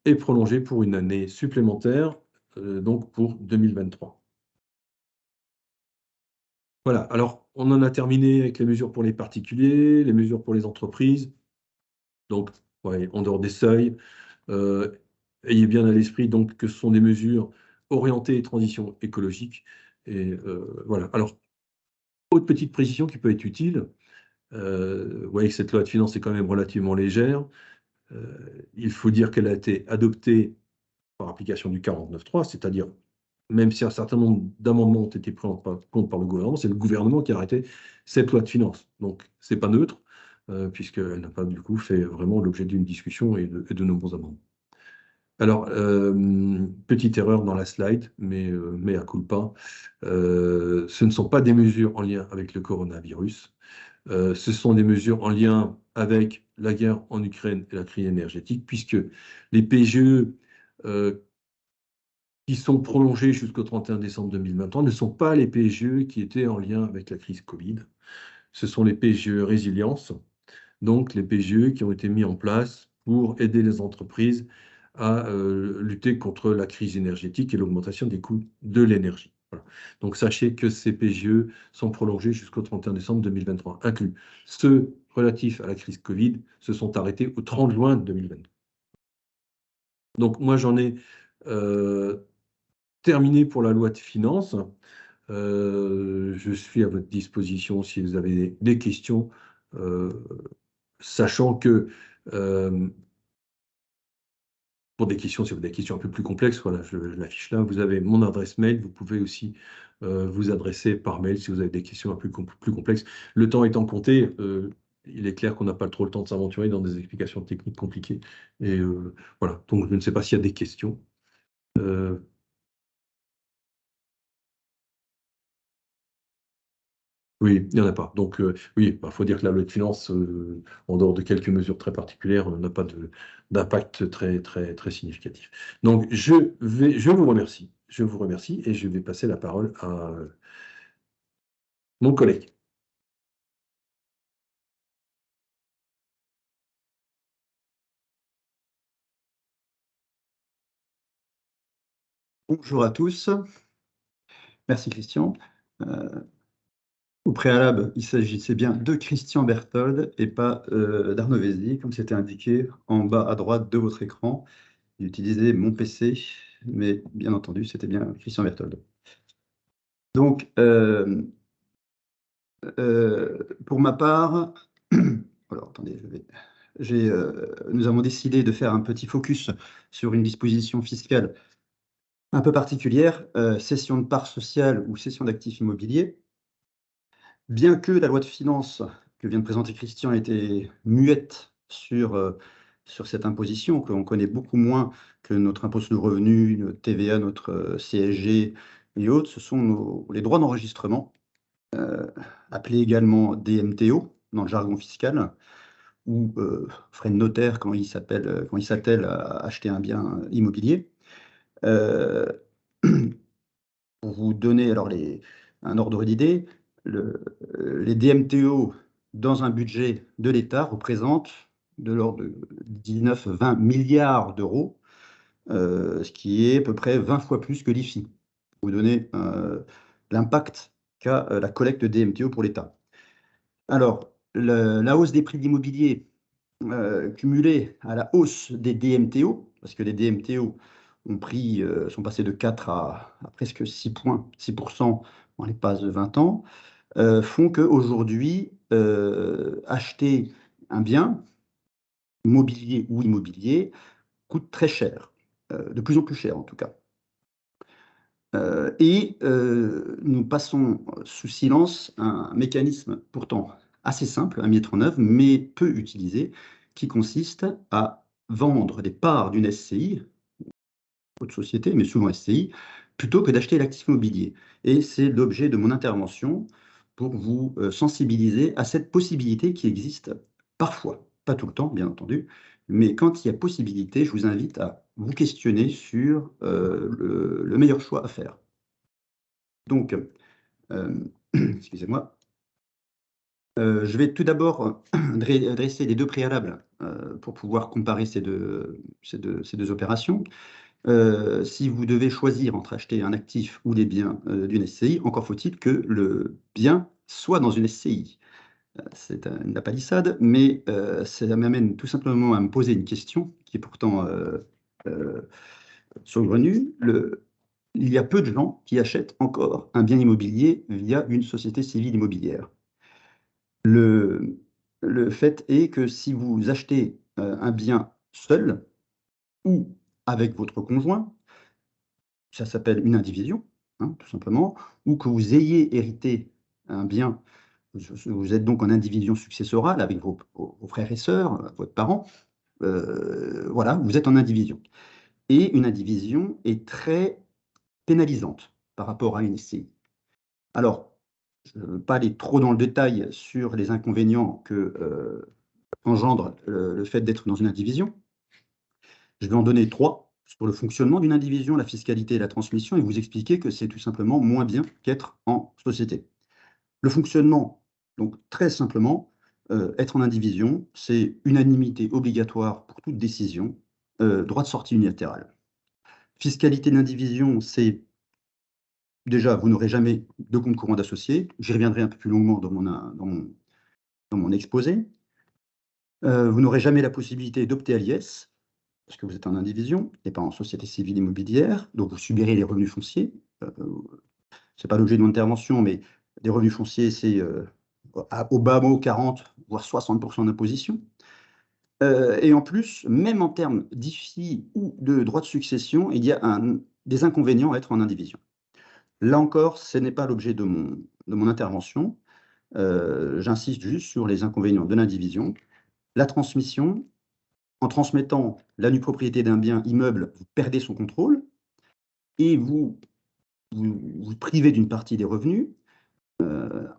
est prolongée pour une année supplémentaire, donc pour 2023. Voilà, alors on en a terminé avec les mesures pour les particuliers, les mesures pour les entreprises. Donc, ouais, en dehors des seuils, ayez bien à l'esprit donc que ce sont des mesures orientées transition écologique. Et voilà. Alors, autre petite précision qui peut être utile, vous voyez que cette loi de finances est quand même relativement légère. Il faut dire qu'elle a été adoptée par application du 49.3, c'est-à-dire, même si un certain nombre d'amendements ont été pris en compte par le gouvernement, c'est le gouvernement qui a arrêté cette loi de finances. Donc, ce n'est pas neutre, puisqu'elle n'a pas, du coup, fait vraiment l'objet d'une discussion et de nombreux amendements. Alors, petite erreur dans la slide, mais à culpa. Ce ne sont pas des mesures en lien avec le coronavirus. Ce sont des mesures en lien avec la guerre en Ukraine et la crise énergétique, puisque les PGE qui sont prolongés jusqu'au 31 décembre 2023 ne sont pas les PGE qui étaient en lien avec la crise Covid. Ce sont les PGE résilience, donc les PGE qui ont été mis en place pour aider les entreprises à lutter contre la crise énergétique et l'augmentation des coûts de l'énergie. Voilà. Donc sachez que ces PGE sont prolongés jusqu'au 31 décembre 2023, inclus. Ceux relatifs à la crise Covid se sont arrêtés au 30 juin 2022. Donc moi j'en ai terminé pour la loi de finances. Je suis à votre disposition si vous avez des questions, sachant que pour des questions, si vous avez des questions un peu plus complexes, voilà, je l'affiche là, vous avez mon adresse mail, vous pouvez aussi vous adresser par mail si vous avez des questions un peu plus complexes. Le temps étant compté, il est clair qu'on n'a pas trop le temps de s'aventurer dans des explications techniques compliquées. Et voilà, donc je ne sais pas s'il y a des questions. Oui, il n'y en a pas. Donc, oui, il faut dire que la loi de finances, en dehors de quelques mesures très particulières, n'a pas d'impact très, très, très significatif. Donc, je vous remercie. Je vous remercie et je vais passer la parole à mon collègue. Bonjour à tous. Merci Christian. Au préalable, il s'agissait bien de Christian Berthold et pas d'Arnaud Vézy, comme c'était indiqué en bas à droite de votre écran. J'ai utilisé mon PC, mais bien entendu, c'était bien Christian Berthold. Donc, pour ma part, alors attendez, nous avons décidé de faire un petit focus sur une disposition fiscale un peu particulière, cession de parts sociales ou cession d'actifs immobiliers. Bien que la loi de finances que vient de présenter Christian était muette sur sur cette imposition, qu'on connaît beaucoup moins que notre impôt sur le revenu, notre TVA, notre CSG et autres, ce sont les droits d'enregistrement, appelés également DMTO dans le jargon fiscal, ou frais de notaire quand il s'attelle à acheter un bien immobilier. Euh, pour vous donner alors un ordre d'idée, les DMTO dans un budget de l'État représentent de l'ordre de 19-20 milliards d'euros, ce qui est à peu près 20 fois plus que l'IFI, pour vous donner l'impact qu'a la collecte de DMTO pour l'État. Alors, la hausse des prix de l'immobilier cumulée à la hausse des DMTO, parce que les DMTO sont passés de 4 à presque 6 points, 6% en l'espace de 20 ans, font qu'aujourd'hui, acheter un bien, mobilier ou immobilier, coûte très cher, de plus en plus cher en tout cas. Nous passons sous silence un mécanisme pourtant assez simple à mettre en œuvre, mais peu utilisé, qui consiste à vendre des parts d'une SCI, autre société, mais souvent SCI, plutôt que d'acheter l'actif immobilier. Et c'est l'objet de mon intervention pour vous sensibiliser à cette possibilité qui existe parfois, pas tout le temps, bien entendu, mais quand il y a possibilité, je vous invite à vous questionner sur le meilleur choix à faire. Donc, excusez-moi, je vais tout d'abord dresser les deux préalables pour pouvoir comparer ces deux opérations. Si vous devez choisir entre acheter un actif ou les biens d'une SCI, encore faut-il que le bien soit dans une SCI. C'est une palissade, mais ça m'amène tout simplement à me poser une question qui est pourtant saugrenue. Il y a peu de gens qui achètent encore un bien immobilier via une société civile immobilière. Le, le fait est que si vous achetez un bien seul ou avec votre conjoint, ça s'appelle une indivision, hein, tout simplement, ou que vous ayez hérité un bien, vous êtes donc en indivision successorale avec vos frères et sœurs, votre parent, voilà, vous êtes en indivision. Et une indivision est très pénalisante par rapport à une SCI. Alors, je ne veux pas aller trop dans le détail sur les inconvénients que engendre le fait d'être dans une indivision. Je vais en donner 3 sur le fonctionnement d'une indivision, la fiscalité et la transmission, et vous expliquer que c'est tout simplement moins bien qu'être en société. Le fonctionnement, donc très simplement, être en indivision, c'est unanimité obligatoire pour toute décision, droit de sortie unilatéral. Fiscalité d'indivision, c'est déjà, vous n'aurez jamais de compte courant d'associé. J'y reviendrai un peu plus longuement dans mon exposé. Vous n'aurez jamais la possibilité d'opter à l'IS, parce que vous êtes en indivision et pas en société civile immobilière, donc vous subirez les revenus fonciers. Ce n'est pas l'objet de mon intervention, mais des revenus fonciers, c'est au bas mot 40, voire 60% d'imposition. Et en plus, même en termes d'IFI ou de droit de succession, il y a des inconvénients à être en indivision. Là encore, ce n'est pas l'objet de mon intervention. J'insiste juste sur les inconvénients de l'indivision. La transmission, en transmettant la nue propriété d'un bien immeuble, vous perdez son contrôle et vous privez d'une partie des revenus.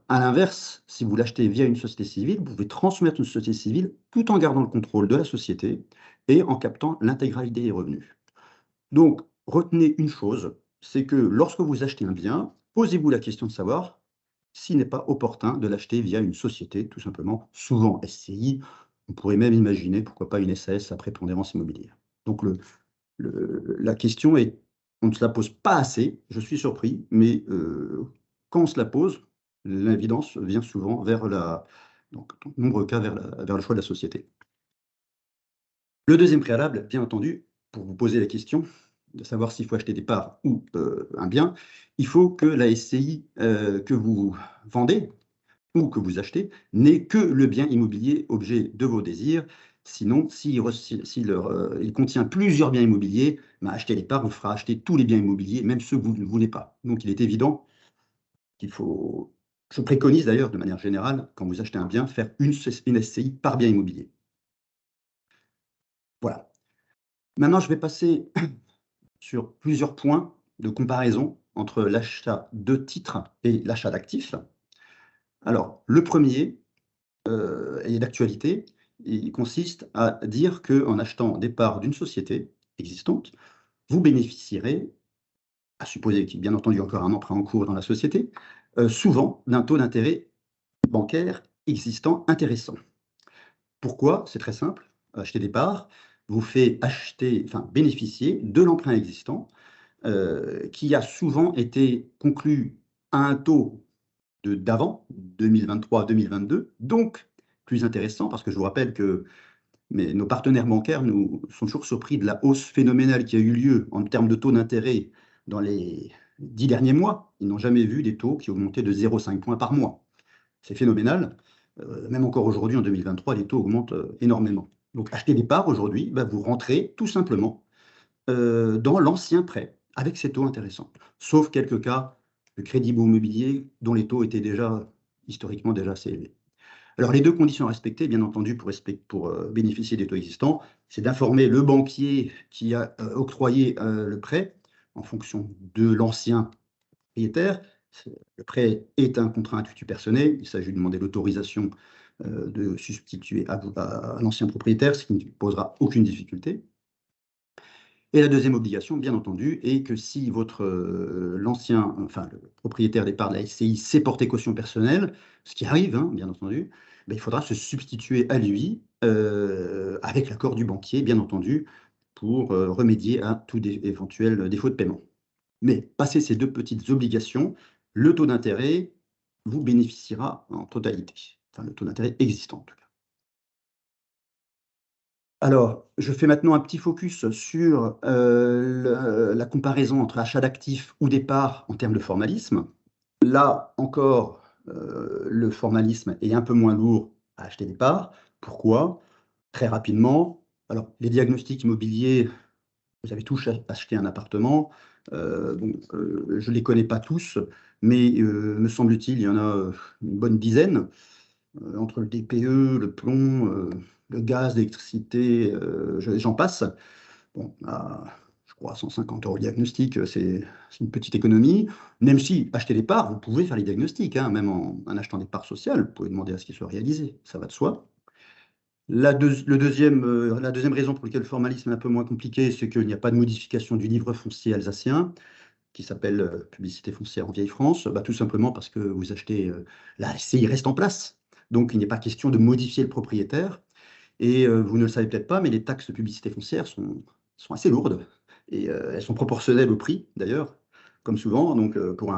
À l'inverse, si vous l'achetez via une société civile, vous pouvez transmettre une société civile tout en gardant le contrôle de la société et en captant l'intégralité des revenus. Donc, retenez une chose, c'est que lorsque vous achetez un bien, posez-vous la question de savoir s'il n'est pas opportun de l'acheter via une société, tout simplement, souvent SCI. On pourrait même imaginer, pourquoi pas, une SAS à prépondérance immobilière. Donc, la question est, on ne se la pose pas assez, je suis surpris, mais quand on se la pose, l'évidence vient souvent donc, dans de nombreux cas, vers le choix de la société. Le deuxième préalable, bien entendu, pour vous poser la question de savoir s'il faut acheter des parts ou un bien, il faut que la SCI que vous vendez ou que vous achetez n'ait que le bien immobilier objet de vos désirs. Sinon, s'il contient plusieurs biens immobiliers, acheter les parts vous fera acheter tous les biens immobiliers, même ceux que vous ne voulez pas. Donc, il est évident qu'il faut... Je préconise d'ailleurs, de manière générale, quand vous achetez un bien, faire une SCI par bien immobilier. Voilà. Maintenant, je vais passer sur plusieurs points de comparaison entre l'achat de titres et l'achat d'actifs. Alors, le premier est d'actualité. Il consiste à dire qu'en achetant des parts d'une société existante, vous bénéficierez, à supposer qu'il y ait bien entendu encore un emprunt en cours dans la société, souvent d'un taux d'intérêt bancaire existant intéressant. Pourquoi? C'est très simple. Acheter des parts vous fait bénéficier de l'emprunt existant qui a souvent été conclu à un taux d'avant 2023-2022, donc plus intéressant parce que je vous rappelle que nos partenaires bancaires nous sont toujours surpris de la hausse phénoménale qui a eu lieu en termes de taux d'intérêt dans les 10 derniers mois. Ils n'ont jamais vu des taux qui augmentaient de 0,5 points par mois. C'est phénoménal. Même encore aujourd'hui, en 2023, les taux augmentent énormément. Donc, acheter des parts aujourd'hui, vous rentrez tout simplement dans l'ancien prêt avec ces taux intéressants. Sauf quelques cas de crédit immobilier dont les taux étaient historiquement déjà assez élevés. Alors, les deux conditions à respecter, bien entendu, pour bénéficier des taux existants, c'est d'informer le banquier qui a octroyé le prêt en fonction de l'ancien propriétaire. Le prêt est un contrat à titre personnel. Il s'agit de demander l'autorisation de substituer à l'ancien propriétaire, ce qui ne posera aucune difficulté. Et la deuxième obligation, bien entendu, est que si le propriétaire des parts de la SCI sait porter caution personnelle, ce qui arrive, hein, bien entendu, il faudra se substituer à lui avec l'accord du banquier, bien entendu, pour remédier à tout éventuel défaut de paiement. Mais passé ces deux petites obligations, le taux d'intérêt vous bénéficiera en totalité, enfin le taux d'intérêt existant en tout cas. Alors, je fais maintenant un petit focus sur la comparaison entre achat d'actifs ou des parts en termes de formalisme. Là encore, le formalisme est un peu moins lourd à acheter des parts. Pourquoi? Très rapidement, alors les diagnostics immobiliers, vous avez tous acheté un appartement. Je ne les connais pas tous, mais me semble-t-il, il y en a une bonne dizaine, entre le DPE, le plomb, le gaz, l'électricité, j'en passe. Bon, je crois 150 € le diagnostic, c'est une petite économie. Même si acheter des parts, vous pouvez faire les diagnostics, hein, même en achetant des parts sociales, vous pouvez demander à ce qu'ils soient réalisés, ça va de soi. La deuxième raison pour laquelle le formalisme est un peu moins compliqué, c'est qu'il n'y a pas de modification du livre foncier alsacien, qui s'appelle Publicité foncière en Vieille-France, tout simplement parce que vous achetez, la SCI reste en place. Donc il n'est pas question de modifier le propriétaire. Et vous ne le savez peut-être pas, mais les taxes de publicité foncière sont assez lourdes et elles sont proportionnelles au prix d'ailleurs, comme souvent, donc pour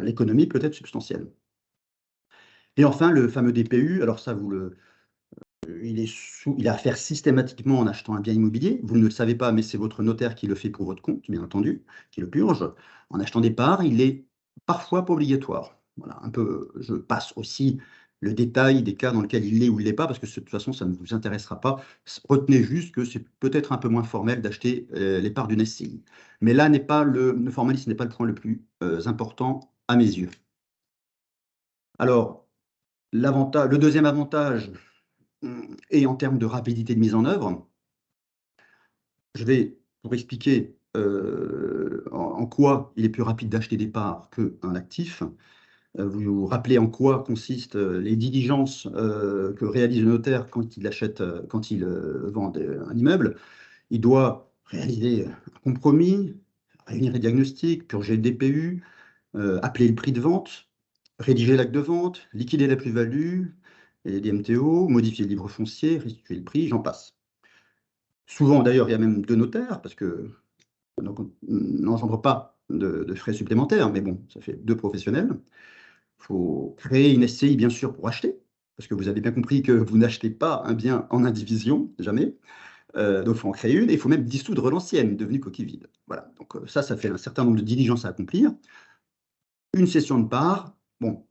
l'économie peut être substantielle. Et enfin, le fameux DPU, alors ça, il est à faire systématiquement en achetant un bien immobilier. Vous ne le savez pas, mais c'est votre notaire qui le fait pour votre compte, bien entendu, qui le purge. En achetant des parts, il est parfois pas obligatoire. Voilà, un peu, je passe aussi le détail des cas dans lesquels il l'est ou il l'est pas, parce que de toute façon, ça ne vous intéressera pas. Retenez juste que c'est peut-être un peu moins formel d'acheter les parts d'une SCI. Mais là, le formalisme n'est pas le point le plus important à mes yeux. Alors, le deuxième avantage, et en termes de rapidité de mise en œuvre, je vais pour expliquer en quoi il est plus rapide d'acheter des parts qu'un actif. Vous vous rappelez en quoi consistent les diligences que réalise le notaire quand il vend un immeuble. Il doit réaliser un compromis, réunir les diagnostics, purger le DPU, appeler le prix de vente, rédiger l'acte de vente, liquider la plus-value, et les MTO, modifier le livre foncier, restituer le prix, j'en passe. Souvent, d'ailleurs, il y a même 2 notaires, parce que donc on n'engendre pas de frais supplémentaires, mais bon, ça fait 2 professionnels. Il faut créer une SCI, bien sûr, pour acheter, parce que vous avez bien compris que vous n'achetez pas un bien en indivision, jamais. Donc il faut en créer une, et il faut même dissoudre l'ancienne, devenue coquille vide. Voilà, donc ça fait un certain nombre de diligences à accomplir. Une cession de part, bon,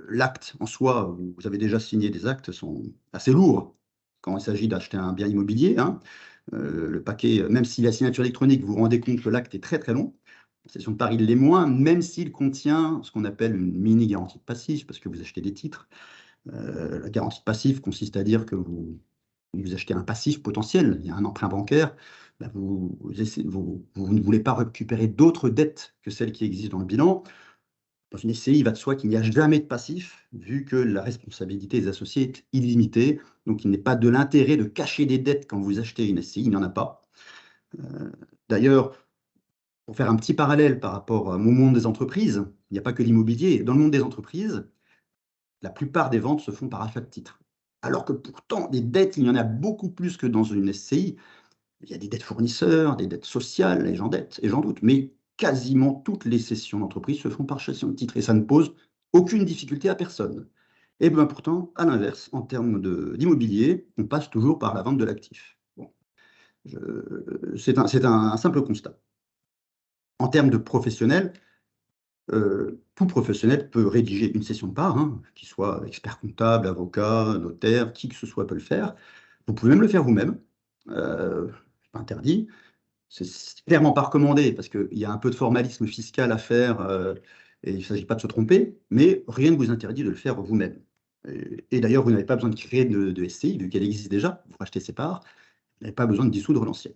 l'acte en soi, vous avez déjà signé des actes, sont assez lourds quand il s'agit d'acheter un bien immobilier, hein. Le paquet, même si la signature électronique, vous vous rendez compte que l'acte est très très long. La cession de part, il l'est moins, même s'il contient ce qu'on appelle une mini garantie de passif, parce que vous achetez des titres. La garantie de passif consiste à dire que vous vous achetez un passif potentiel, il y a un emprunt bancaire, ben vous ne voulez pas récupérer d'autres dettes que celles qui existent dans le bilan. Dans une SCI, il va de soi qu'il n'y a jamais de passif, vu que la responsabilité des associés est illimitée. Donc, il n'est pas de l'intérêt de cacher des dettes quand vous achetez une SCI, il n'y en a pas. D'ailleurs, pour faire un petit parallèle par rapport au monde des entreprises, il n'y a pas que l'immobilier. Dans le monde des entreprises, la plupart des ventes se font par achat de titres. Alors que pourtant, des dettes, il y en a beaucoup plus que dans une SCI. Il y a des dettes fournisseurs, des dettes sociales, et j'en doute. Mais quasiment toutes les cessions d'entreprise se font par cession de titres et ça ne pose aucune difficulté à personne. Et bien pourtant, à l'inverse, en termes d'immobilier, on passe toujours par la vente de l'actif. Bon, c'est un simple constat. En termes de professionnels, tout professionnel peut rédiger une cession de part, hein, qu'il soit expert comptable, avocat, notaire, qui que ce soit peut le faire. Vous pouvez même le faire vous-même, c'est pas interdit. C'est clairement pas recommandé parce qu'il y a un peu de formalisme fiscal à faire et il ne s'agit pas de se tromper, mais rien ne vous interdit de le faire vous-même. Et d'ailleurs, vous n'avez pas besoin de créer de SCI, vu qu'elle existe déjà, vous rachetez ses parts, vous n'avez pas besoin de dissoudre l'ancienne.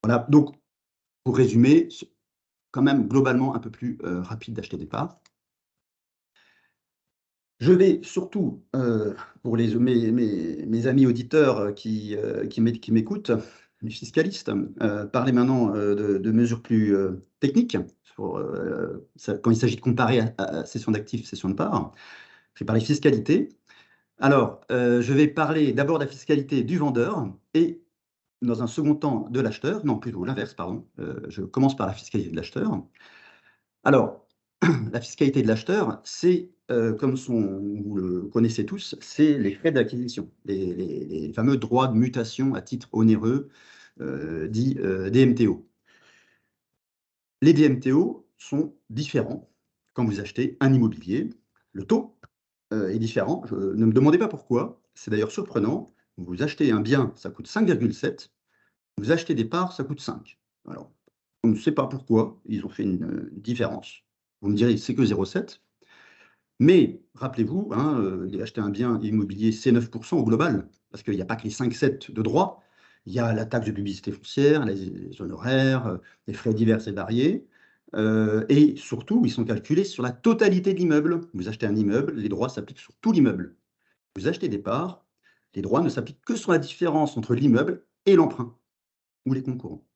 Voilà, donc pour résumer, quand même globalement un peu plus rapide d'acheter des parts. Je vais surtout, pour mes amis auditeurs qui m'écoutent, les fiscalistes, parler maintenant de mesures plus techniques quand il s'agit de comparer à cession d'actifs, cession de parts. Je vais parler fiscalité. Alors, je vais parler d'abord de la fiscalité du vendeur et dans un second temps de l'acheteur. Non, plutôt l'inverse, pardon. Je commence par la fiscalité de l'acheteur. Alors, la fiscalité de l'acheteur, c'est, vous le connaissez tous, c'est les frais d'acquisition, les fameux droits de mutation à titre onéreux, dits DMTO. Les DMTO sont différents quand vous achetez un immobilier. Le taux est différent. Ne me demandez pas pourquoi. C'est d'ailleurs surprenant. Vous achetez un bien, ça coûte 5,7. Vous achetez des parts, ça coûte 5. Alors, on ne sait pas pourquoi ils ont fait une différence. Vous me direz, c'est que 0,7. Mais rappelez-vous, hein, acheter un bien immobilier, c'est 9% au global, parce qu'il n'y a pas que les 5,7 de droit. Il y a la taxe de publicité foncière, les honoraires, les frais divers et variés. Et surtout, ils sont calculés sur la totalité de l'immeuble. Vous achetez un immeuble, les droits s'appliquent sur tout l'immeuble. Vous achetez des parts, les droits ne s'appliquent que sur la différence entre l'immeuble et l'emprunt, ou les comptes courants.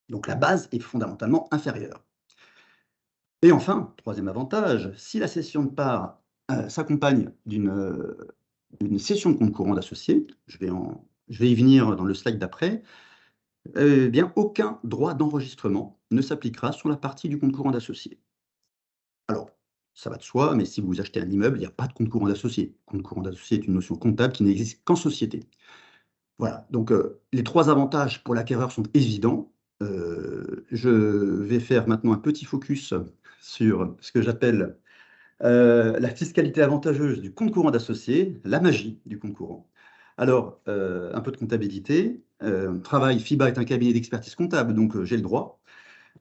Donc la base est fondamentalement inférieure. Et enfin, troisième avantage, si la cession de parts s'accompagne d'une cession de compte courant d'associé, je vais y venir dans le slide d'après, eh bien, aucun droit d'enregistrement ne s'appliquera sur la partie du compte courant d'associé. Alors, ça va de soi, mais si vous achetez un immeuble, il n'y a pas de compte courant d'associé. Compte courant d'associé est une notion comptable qui n'existe qu'en société. Voilà, donc les trois avantages pour l'acquéreur sont évidents. Je vais faire maintenant un petit focus sur ce que j'appelle la fiscalité avantageuse du compte courant d'associé, la magie du compte courant. Alors, un peu de comptabilité. Travail, FIBA est un cabinet d'expertise comptable, donc j'ai le droit.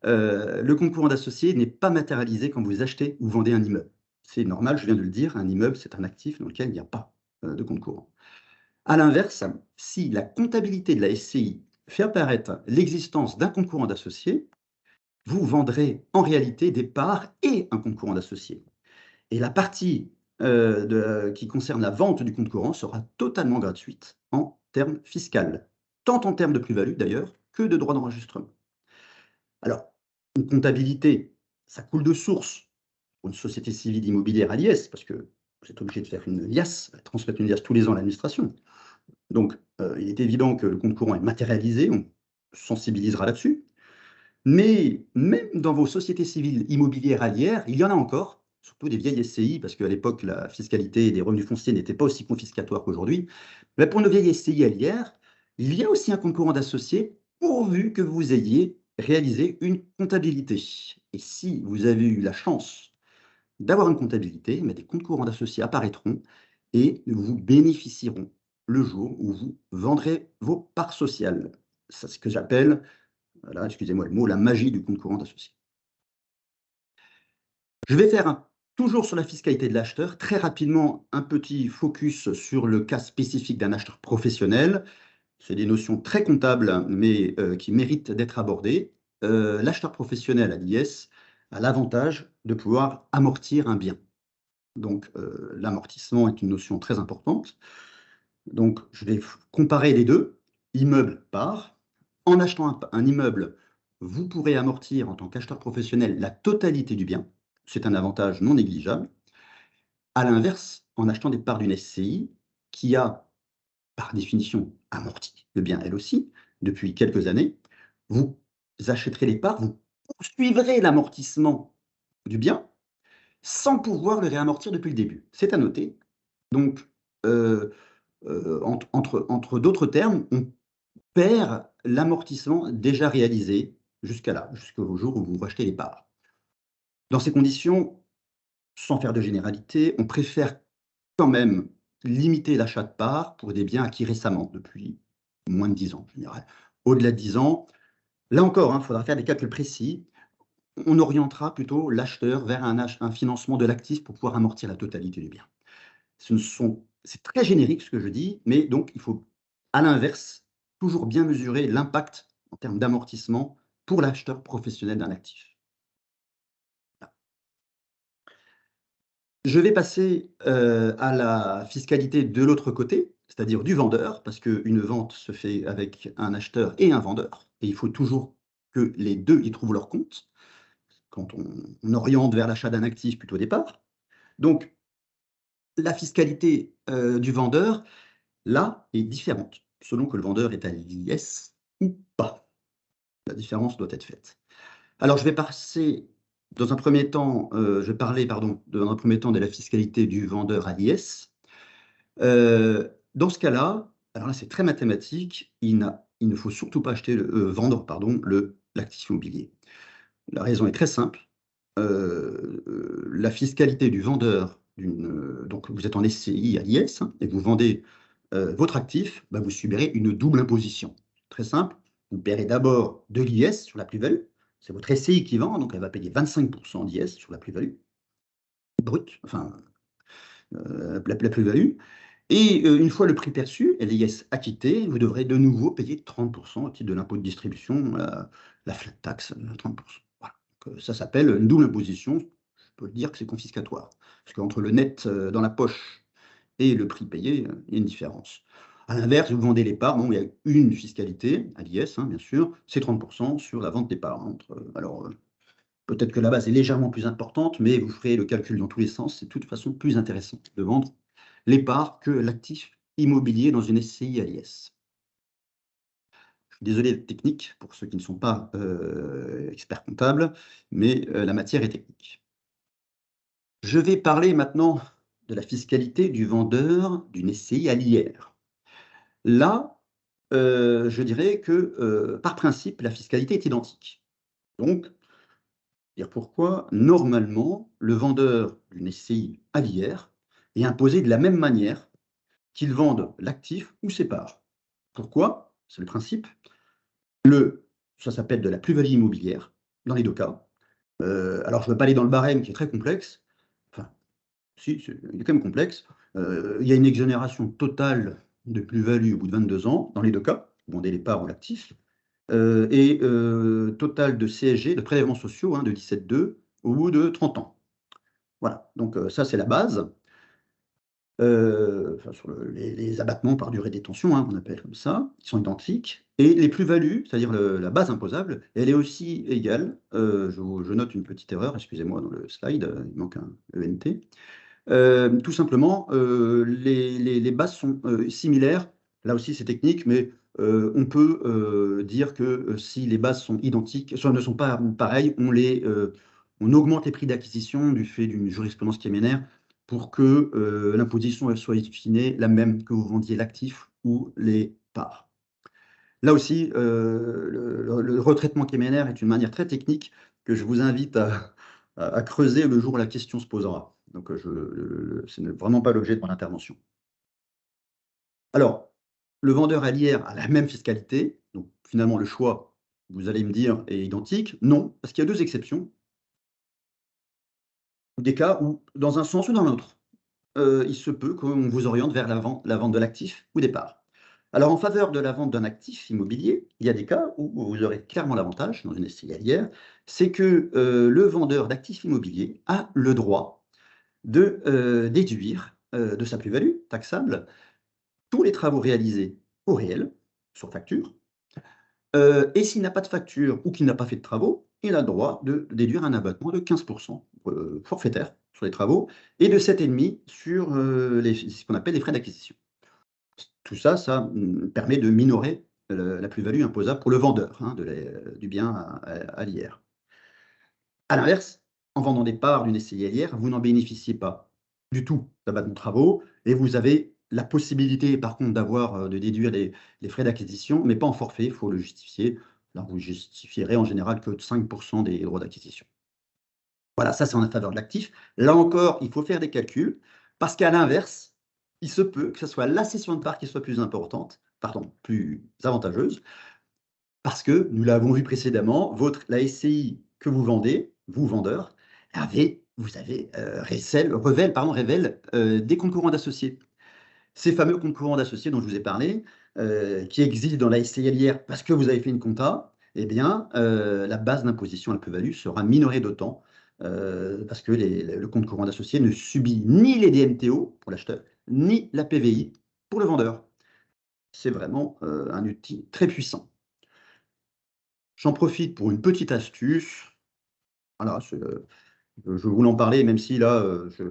Le compte courant d'associé n'est pas matérialisé quand vous achetez ou vendez un immeuble. C'est normal, je viens de le dire, un immeuble, c'est un actif dans lequel il n'y a pas de compte courant. À l'inverse, si la comptabilité de la SCI fait apparaître l'existence d'un compte courant d'associé, vous vendrez en réalité des parts et un compte courant d'associé. Et la partie qui concerne la vente du compte courant sera totalement gratuite en termes fiscaux, tant en termes de plus-value d'ailleurs que de droits d'enregistrement. Alors, une comptabilité, ça coule de source pour une société civile immobilière à l'IS, parce que vous êtes obligé de faire une IAS, transmettre une IAS tous les ans à l'administration. Donc, il est évident que le compte courant est matérialisé, on sensibilisera là-dessus. Mais même dans vos sociétés civiles immobilières allières, il y en a encore, surtout des vieilles SCI, parce qu'à l'époque, la fiscalité des revenus fonciers n'était pas aussi confiscatoire qu'aujourd'hui. Mais pour nos vieilles SCI allières, il y a aussi un compte courant d'associé, pourvu que vous ayez réalisé une comptabilité. Et si vous avez eu la chance d'avoir une comptabilité, mais des comptes courants d'associés apparaîtront et vous bénéficieront le jour où vous vendrez vos parts sociales. C'est ce que j'appelle, voilà, excusez-moi le mot, la magie du compte courant d'associé. Je vais faire un Toujours sur la fiscalité de l'acheteur, très rapidement, un petit focus sur le cas spécifique d'un acheteur professionnel. C'est des notions très comptables, mais qui méritent d'être abordées. L'acheteur professionnel à l'IS a l'avantage de pouvoir amortir un bien. Donc, l'amortissement est une notion très importante. Donc, je vais comparer les deux, immeuble par. En achetant un immeuble, vous pourrez amortir en tant qu'acheteur professionnel la totalité du bien. C'est un avantage non négligeable. À l'inverse, en achetant des parts d'une SCI, qui a, par définition, amorti le bien elle aussi, depuis quelques années, vous achèterez les parts, vous poursuivrez l'amortissement du bien sans pouvoir le réamortir depuis le début. C'est à noter. Donc, entre d'autres termes, on perd l'amortissement déjà réalisé jusqu'à là, jusqu'au jour où vous rachetez les parts. Dans ces conditions, sans faire de généralité, on préfère quand même limiter l'achat de parts pour des biens acquis récemment, depuis moins de 10 ans en général. Au-delà de 10 ans, là encore, il faudra faire des calculs précis. On orientera plutôt l'acheteur vers un financement de l'actif pour pouvoir amortir la totalité du bien. C'est très générique ce que je dis, mais donc il faut, à l'inverse, toujours bien mesurer l'impact en termes d'amortissement pour l'acheteur professionnel d'un actif. Je vais passer à la fiscalité de l'autre côté, c'est-à-dire du vendeur, parce qu'une vente se fait avec un acheteur et un vendeur, et il faut toujours que les deux y trouvent leur compte quand on oriente vers l'achat d'un actif plutôt au départ. Donc, la fiscalité du vendeur, là, est différente, selon que le vendeur est à l'IS ou pas. La différence doit être faite. Alors, je vais passer, dans un premier temps, je vais parler, pardon, dans un premier temps de la fiscalité du vendeur à l'IS. Dans ce cas-là, alors là, c'est très mathématique, il ne faut surtout pas vendre l'actif immobilier. La raison est très simple. La fiscalité du vendeur, donc vous êtes en SCI à l'IS et vous vendez votre actif, bah, vous subirez une double imposition. Très simple, vous paierez d'abord de l'IS sur la plus-value, c'est votre SCI qui vend, donc elle va payer 25% d'IS sur la plus-value brute, enfin la plus-value. Et une fois le prix perçu et l'IS acquitté, vous devrez de nouveau payer 30% au titre de l'impôt de distribution, la flat tax, 30%. Voilà. Donc, ça s'appelle une double imposition. Je peux dire que c'est confiscatoire. Parce qu'entre le net dans la poche et le prix payé, il y a une différence. À l'inverse, vous vendez les parts, bon, il y a une fiscalité à l'IS, bien sûr, c'est 30% sur la vente des parts. Alors, peut-être que la base est légèrement plus importante, mais vous ferez le calcul dans tous les sens. C'est de toute façon plus intéressant de vendre les parts que l'actif immobilier dans une SCI à l'IS. Je suis désolé d'être technique pour ceux qui ne sont pas experts comptables, mais la matière est technique. Je vais parler maintenant de la fiscalité du vendeur d'une SCI à l'IR. Là, je dirais que par principe, la fiscalité est identique. Donc, dire pourquoi, normalement, le vendeur d'une SCI à l'IR est imposé de la même manière qu'il vende l'actif ou ses parts. Pourquoi? C'est le principe. Ça s'appelle de la plus-value immobilière, dans les deux cas. Alors, je ne veux pas aller dans le barème qui est très complexe. Enfin, si, il est quand même complexe. Il y a une exonération totale de plus-value au bout de 22 ans, dans les deux cas. Vous vendez les parts ou l'actif. Et total de CSG, de prélèvements sociaux, de 17,2 au bout de 30 ans. Voilà, donc ça c'est la base. Sur les abattements par durée de détention, on appelle comme ça, qui sont identiques. Et les plus-values, c'est-à-dire la base imposable, elle est aussi égale. Je note une petite erreur, excusez-moi, dans le slide, il manque un ENT. Tout simplement, les bases sont similaires. Là aussi, c'est technique, mais on peut dire que si les bases sont identiques, soit ne sont pas pareilles, on augmente les prix d'acquisition du fait d'une jurisprudence kéménaire pour que l'imposition soit in fine la même que vous vendiez l'actif ou les parts. Là aussi, le retraitement kéménaire est une manière très technique que je vous invite à creuser le jour où la question se posera. Donc, ce n'est vraiment pas l'objet de mon intervention. Alors, le vendeur à l'IR a la même fiscalité. Donc, finalement, le choix, vous allez me dire, est identique. Non, parce qu'il y a deux exceptions. des cas où, dans un sens ou dans l'autre, il se peut qu'on vous oriente vers la vente de l'actif ou des parts. Alors, en faveur de la vente d'un actif immobilier, il y a des cas où vous aurez clairement l'avantage, dans une SCI IR, c'est que le vendeur d'actifs immobiliers a le droit de déduire de sa plus-value taxable tous les travaux réalisés au réel, sur facture, et s'il n'a pas de facture ou qu'il n'a pas fait de travaux, il a le droit de déduire un abattement de 15% forfaitaire sur les travaux et de 7,5 sur ce qu'on appelle les frais d'acquisition. Tout ça, permet de minorer la plus-value imposable pour le vendeur du bien à l'IR. À l'inverse, en vendant des parts d'une SCI IR, vous n'en bénéficiez pas du tout d'abattement de travaux et vous avez la possibilité, par contre, de déduire les frais d'acquisition, mais pas en forfait, il faut le justifier. Alors, vous justifierez en général que de 5% des droits d'acquisition. Voilà, ça c'est en faveur de l'actif. Là encore, il faut faire des calculs, parce qu'à l'inverse, il se peut que ce soit la cession de parts qui soit plus importante, pardon, plus avantageuse, parce que, nous l'avons vu précédemment, la SCI que vous vendez, vous vendeur, révèle des comptes courants d'associés. Ces fameux comptes courants d'associés dont je vous ai parlé, qui existent dans la SCI LIR parce que vous avez fait une compta, eh bien, la base d'imposition à la plus-value sera minorée d'autant, parce que le compte courant d'associé ne subit ni les DMTO pour l'acheteur, ni la PVI pour le vendeur. C'est vraiment un outil très puissant. J'en profite pour une petite astuce. Voilà, je voulais en parler, même si là, c'est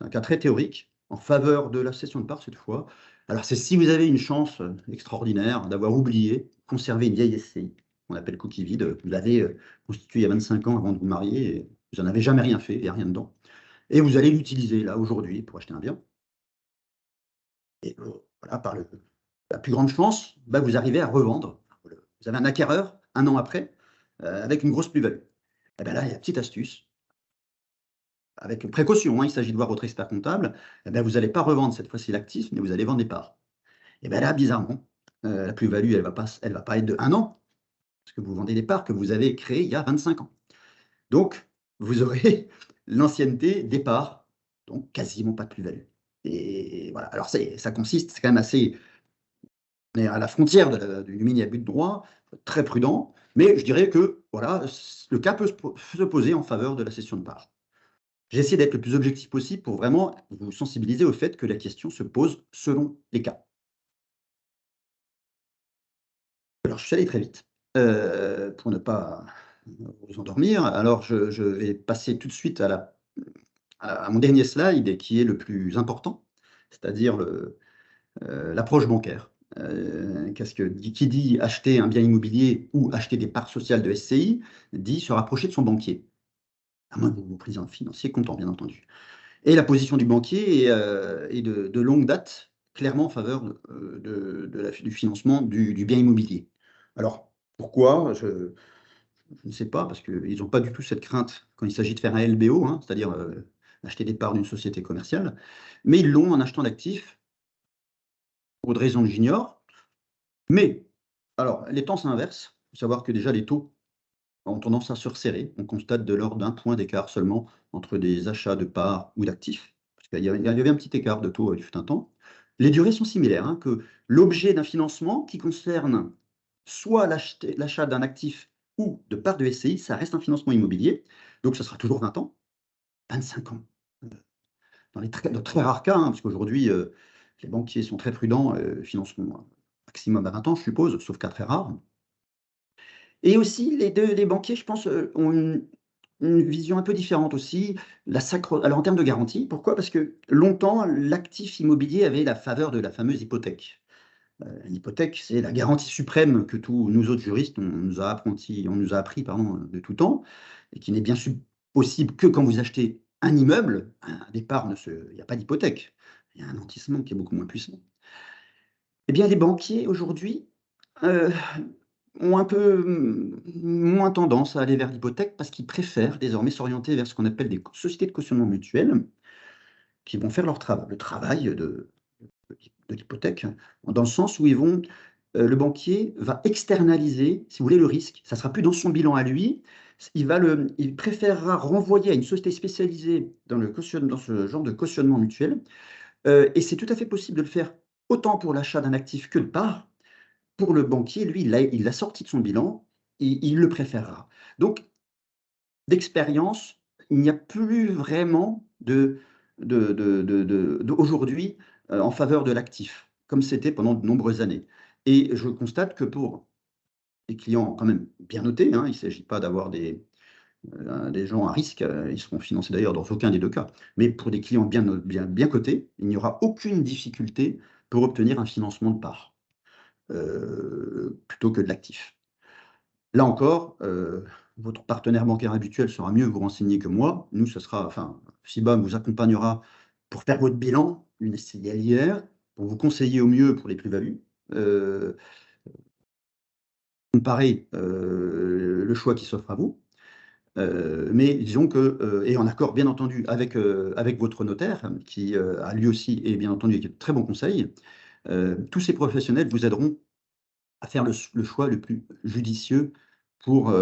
un cas très théorique, en faveur de la cession de parts cette fois. Alors, c'est si vous avez une chance extraordinaire d'avoir oublié, conservé une vieille SCI, qu'on appelle coquille vide, vous l'avez constituée il y a 25 ans avant de vous marier, et vous n'en avez jamais rien fait, il n'y a rien dedans. Et vous allez l'utiliser là aujourd'hui pour acheter un bien. Et voilà, par la plus grande chance, bah, vous arrivez à revendre. Vous avez un acquéreur un an après, avec une grosse plus-value. Et bien là, il y a une petite astuce. Avec précaution, il s'agit de voir votre expert comptable, eh bien, vous n'allez pas revendre cette fois-ci l'actif, mais vous allez vendre des parts. Et bien là, bizarrement, la plus-value, elle va pas être de 1 an, parce que vous vendez des parts que vous avez créées il y a 25 ans. Donc, vous aurez l'ancienneté des parts, donc quasiment pas de plus-value. Et voilà, alors ça consiste, c'est quand même assez, on est à la frontière du mini abus de droit, très prudent, mais je dirais que voilà, le cas peut se poser en faveur de la cession de parts. J'ai essayé d'être le plus objectif possible pour vraiment vous sensibiliser au fait que la question se pose selon les cas. Alors, je suis allé très vite, pour ne pas vous endormir. Alors, je vais passer tout de suite à mon dernier slide qui est le plus important, c'est-à-dire l'approche bancaire. Qui dit acheter un bien immobilier ou acheter des parts sociales de SCI, dit se rapprocher de son banquier, à moins que vous preniez un financier comptant, bien entendu. Et la position du banquier est de longue date, clairement en faveur du financement du bien immobilier. Alors, pourquoi? Je ne sais pas, parce qu'ils n'ont pas du tout cette crainte quand il s'agit de faire un LBO, hein, c'est-à-dire acheter des parts d'une société commerciale, mais ils l'ont en achetant l'actif, pour de raisons que j'ignore. Mais, alors, les temps s'inversent. Il faut savoir que déjà les taux ont tendance à se resserrer. On constate de l'ordre d'1 point d'écart seulement entre des achats de parts ou d'actifs. Parce qu'il y avait un petit écart de taux il fut un temps. Les durées sont similaires, hein, que l'objet d'un financement qui concerne soit l'achat d'un actif ou de parts de SCI, ça reste un financement immobilier. Donc, ça sera toujours 20 ans, 25 ans. Dans très rares cas, hein, parce qu'aujourd'hui, les banquiers sont très prudents, financement maximum à 20 ans, je suppose, sauf cas très rares. Et aussi, les banquiers, je pense, ont une vision un peu différente aussi. Alors, en termes de garantie, pourquoi? Parce que longtemps, l'actif immobilier avait la faveur de la fameuse hypothèque. L'hypothèque, c'est la garantie suprême que tous nous autres juristes, on nous a appris pardon, de tout temps, et qui n'est bien sûr possible que quand vous achetez un immeuble. À départ, il n'y a pas d'hypothèque. Il y a un nantissement qui est beaucoup moins puissant. Eh bien, les banquiers, aujourd'hui, ont un peu moins tendance à aller vers l'hypothèque parce qu'ils préfèrent désormais s'orienter vers ce qu'on appelle des sociétés de cautionnement mutuel, qui vont faire le travail de l'hypothèque, dans le sens où le banquier va externaliser, si vous voulez, le risque. Ça ne sera plus dans son bilan à lui, il préférera renvoyer à une société spécialisée dans ce genre de cautionnement mutuel. Et c'est tout à fait possible de le faire autant pour l'achat d'un actif que de parts. Pour le banquier, lui, il l'a sorti de son bilan et il le préférera. Donc, d'expérience, il n'y a plus vraiment aujourd'hui en faveur de l'actif, comme c'était pendant de nombreuses années. Et je constate que pour des clients quand même bien notés, hein, il ne s'agit pas d'avoir des gens à risque, ils seront financés d'ailleurs dans aucun des deux cas, mais pour des clients bien cotés, il n'y aura aucune difficulté pour obtenir un financement de part, plutôt que de l'actif. Là encore, votre partenaire bancaire habituel saura mieux vous renseigner que moi. Nous, FIBA vous accompagnera pour faire votre bilan, une SCI LIR, pour vous conseiller au mieux pour les plus-values, comparer le choix qui s'offre à vous. Mais disons que, et en accord bien entendu avec votre notaire, qui a lui aussi, et bien entendu avec de très bons conseils, tous ces professionnels vous aideront à faire le choix le plus judicieux pour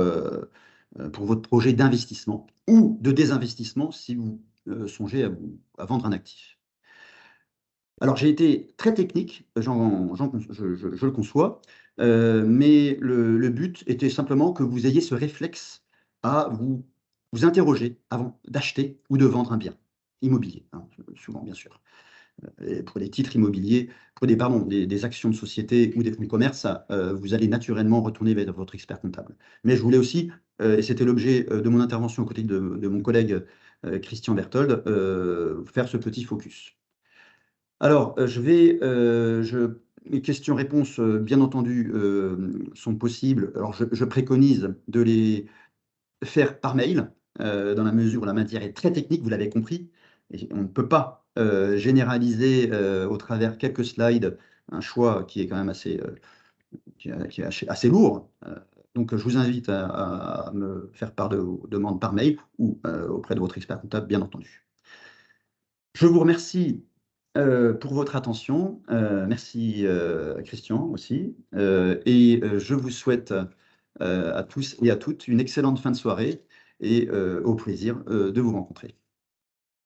votre projet d'investissement ou de désinvestissement si vous songez à vendre un actif. Alors j'ai été très technique, je le conçois, mais le but était simplement que vous ayez ce réflexe à vous interroger avant d'acheter ou de vendre un bien immobilier, hein, souvent bien sûr. Pour les titres immobiliers, pour des actions de société ou des fonds de commerce, vous allez naturellement retourner vers votre expert comptable. Mais je voulais aussi, et c'était l'objet de mon intervention aux côtés de mon collègue Christian Berthold, faire ce petit focus. Alors, les questions-réponses, bien entendu, sont possibles. Alors, je préconise de les faire par mail, dans la mesure où la matière est très technique, vous l'avez compris. Et on ne peut pas généraliser au travers quelques slides un choix qui est quand même qui est assez lourd. Donc, je vous invite à me faire part de vos demandes par mail ou auprès de votre expert comptable, bien entendu. Je vous remercie pour votre attention. Merci Christian aussi. Je vous souhaite à tous et à toutes une excellente fin de soirée et au plaisir de vous rencontrer.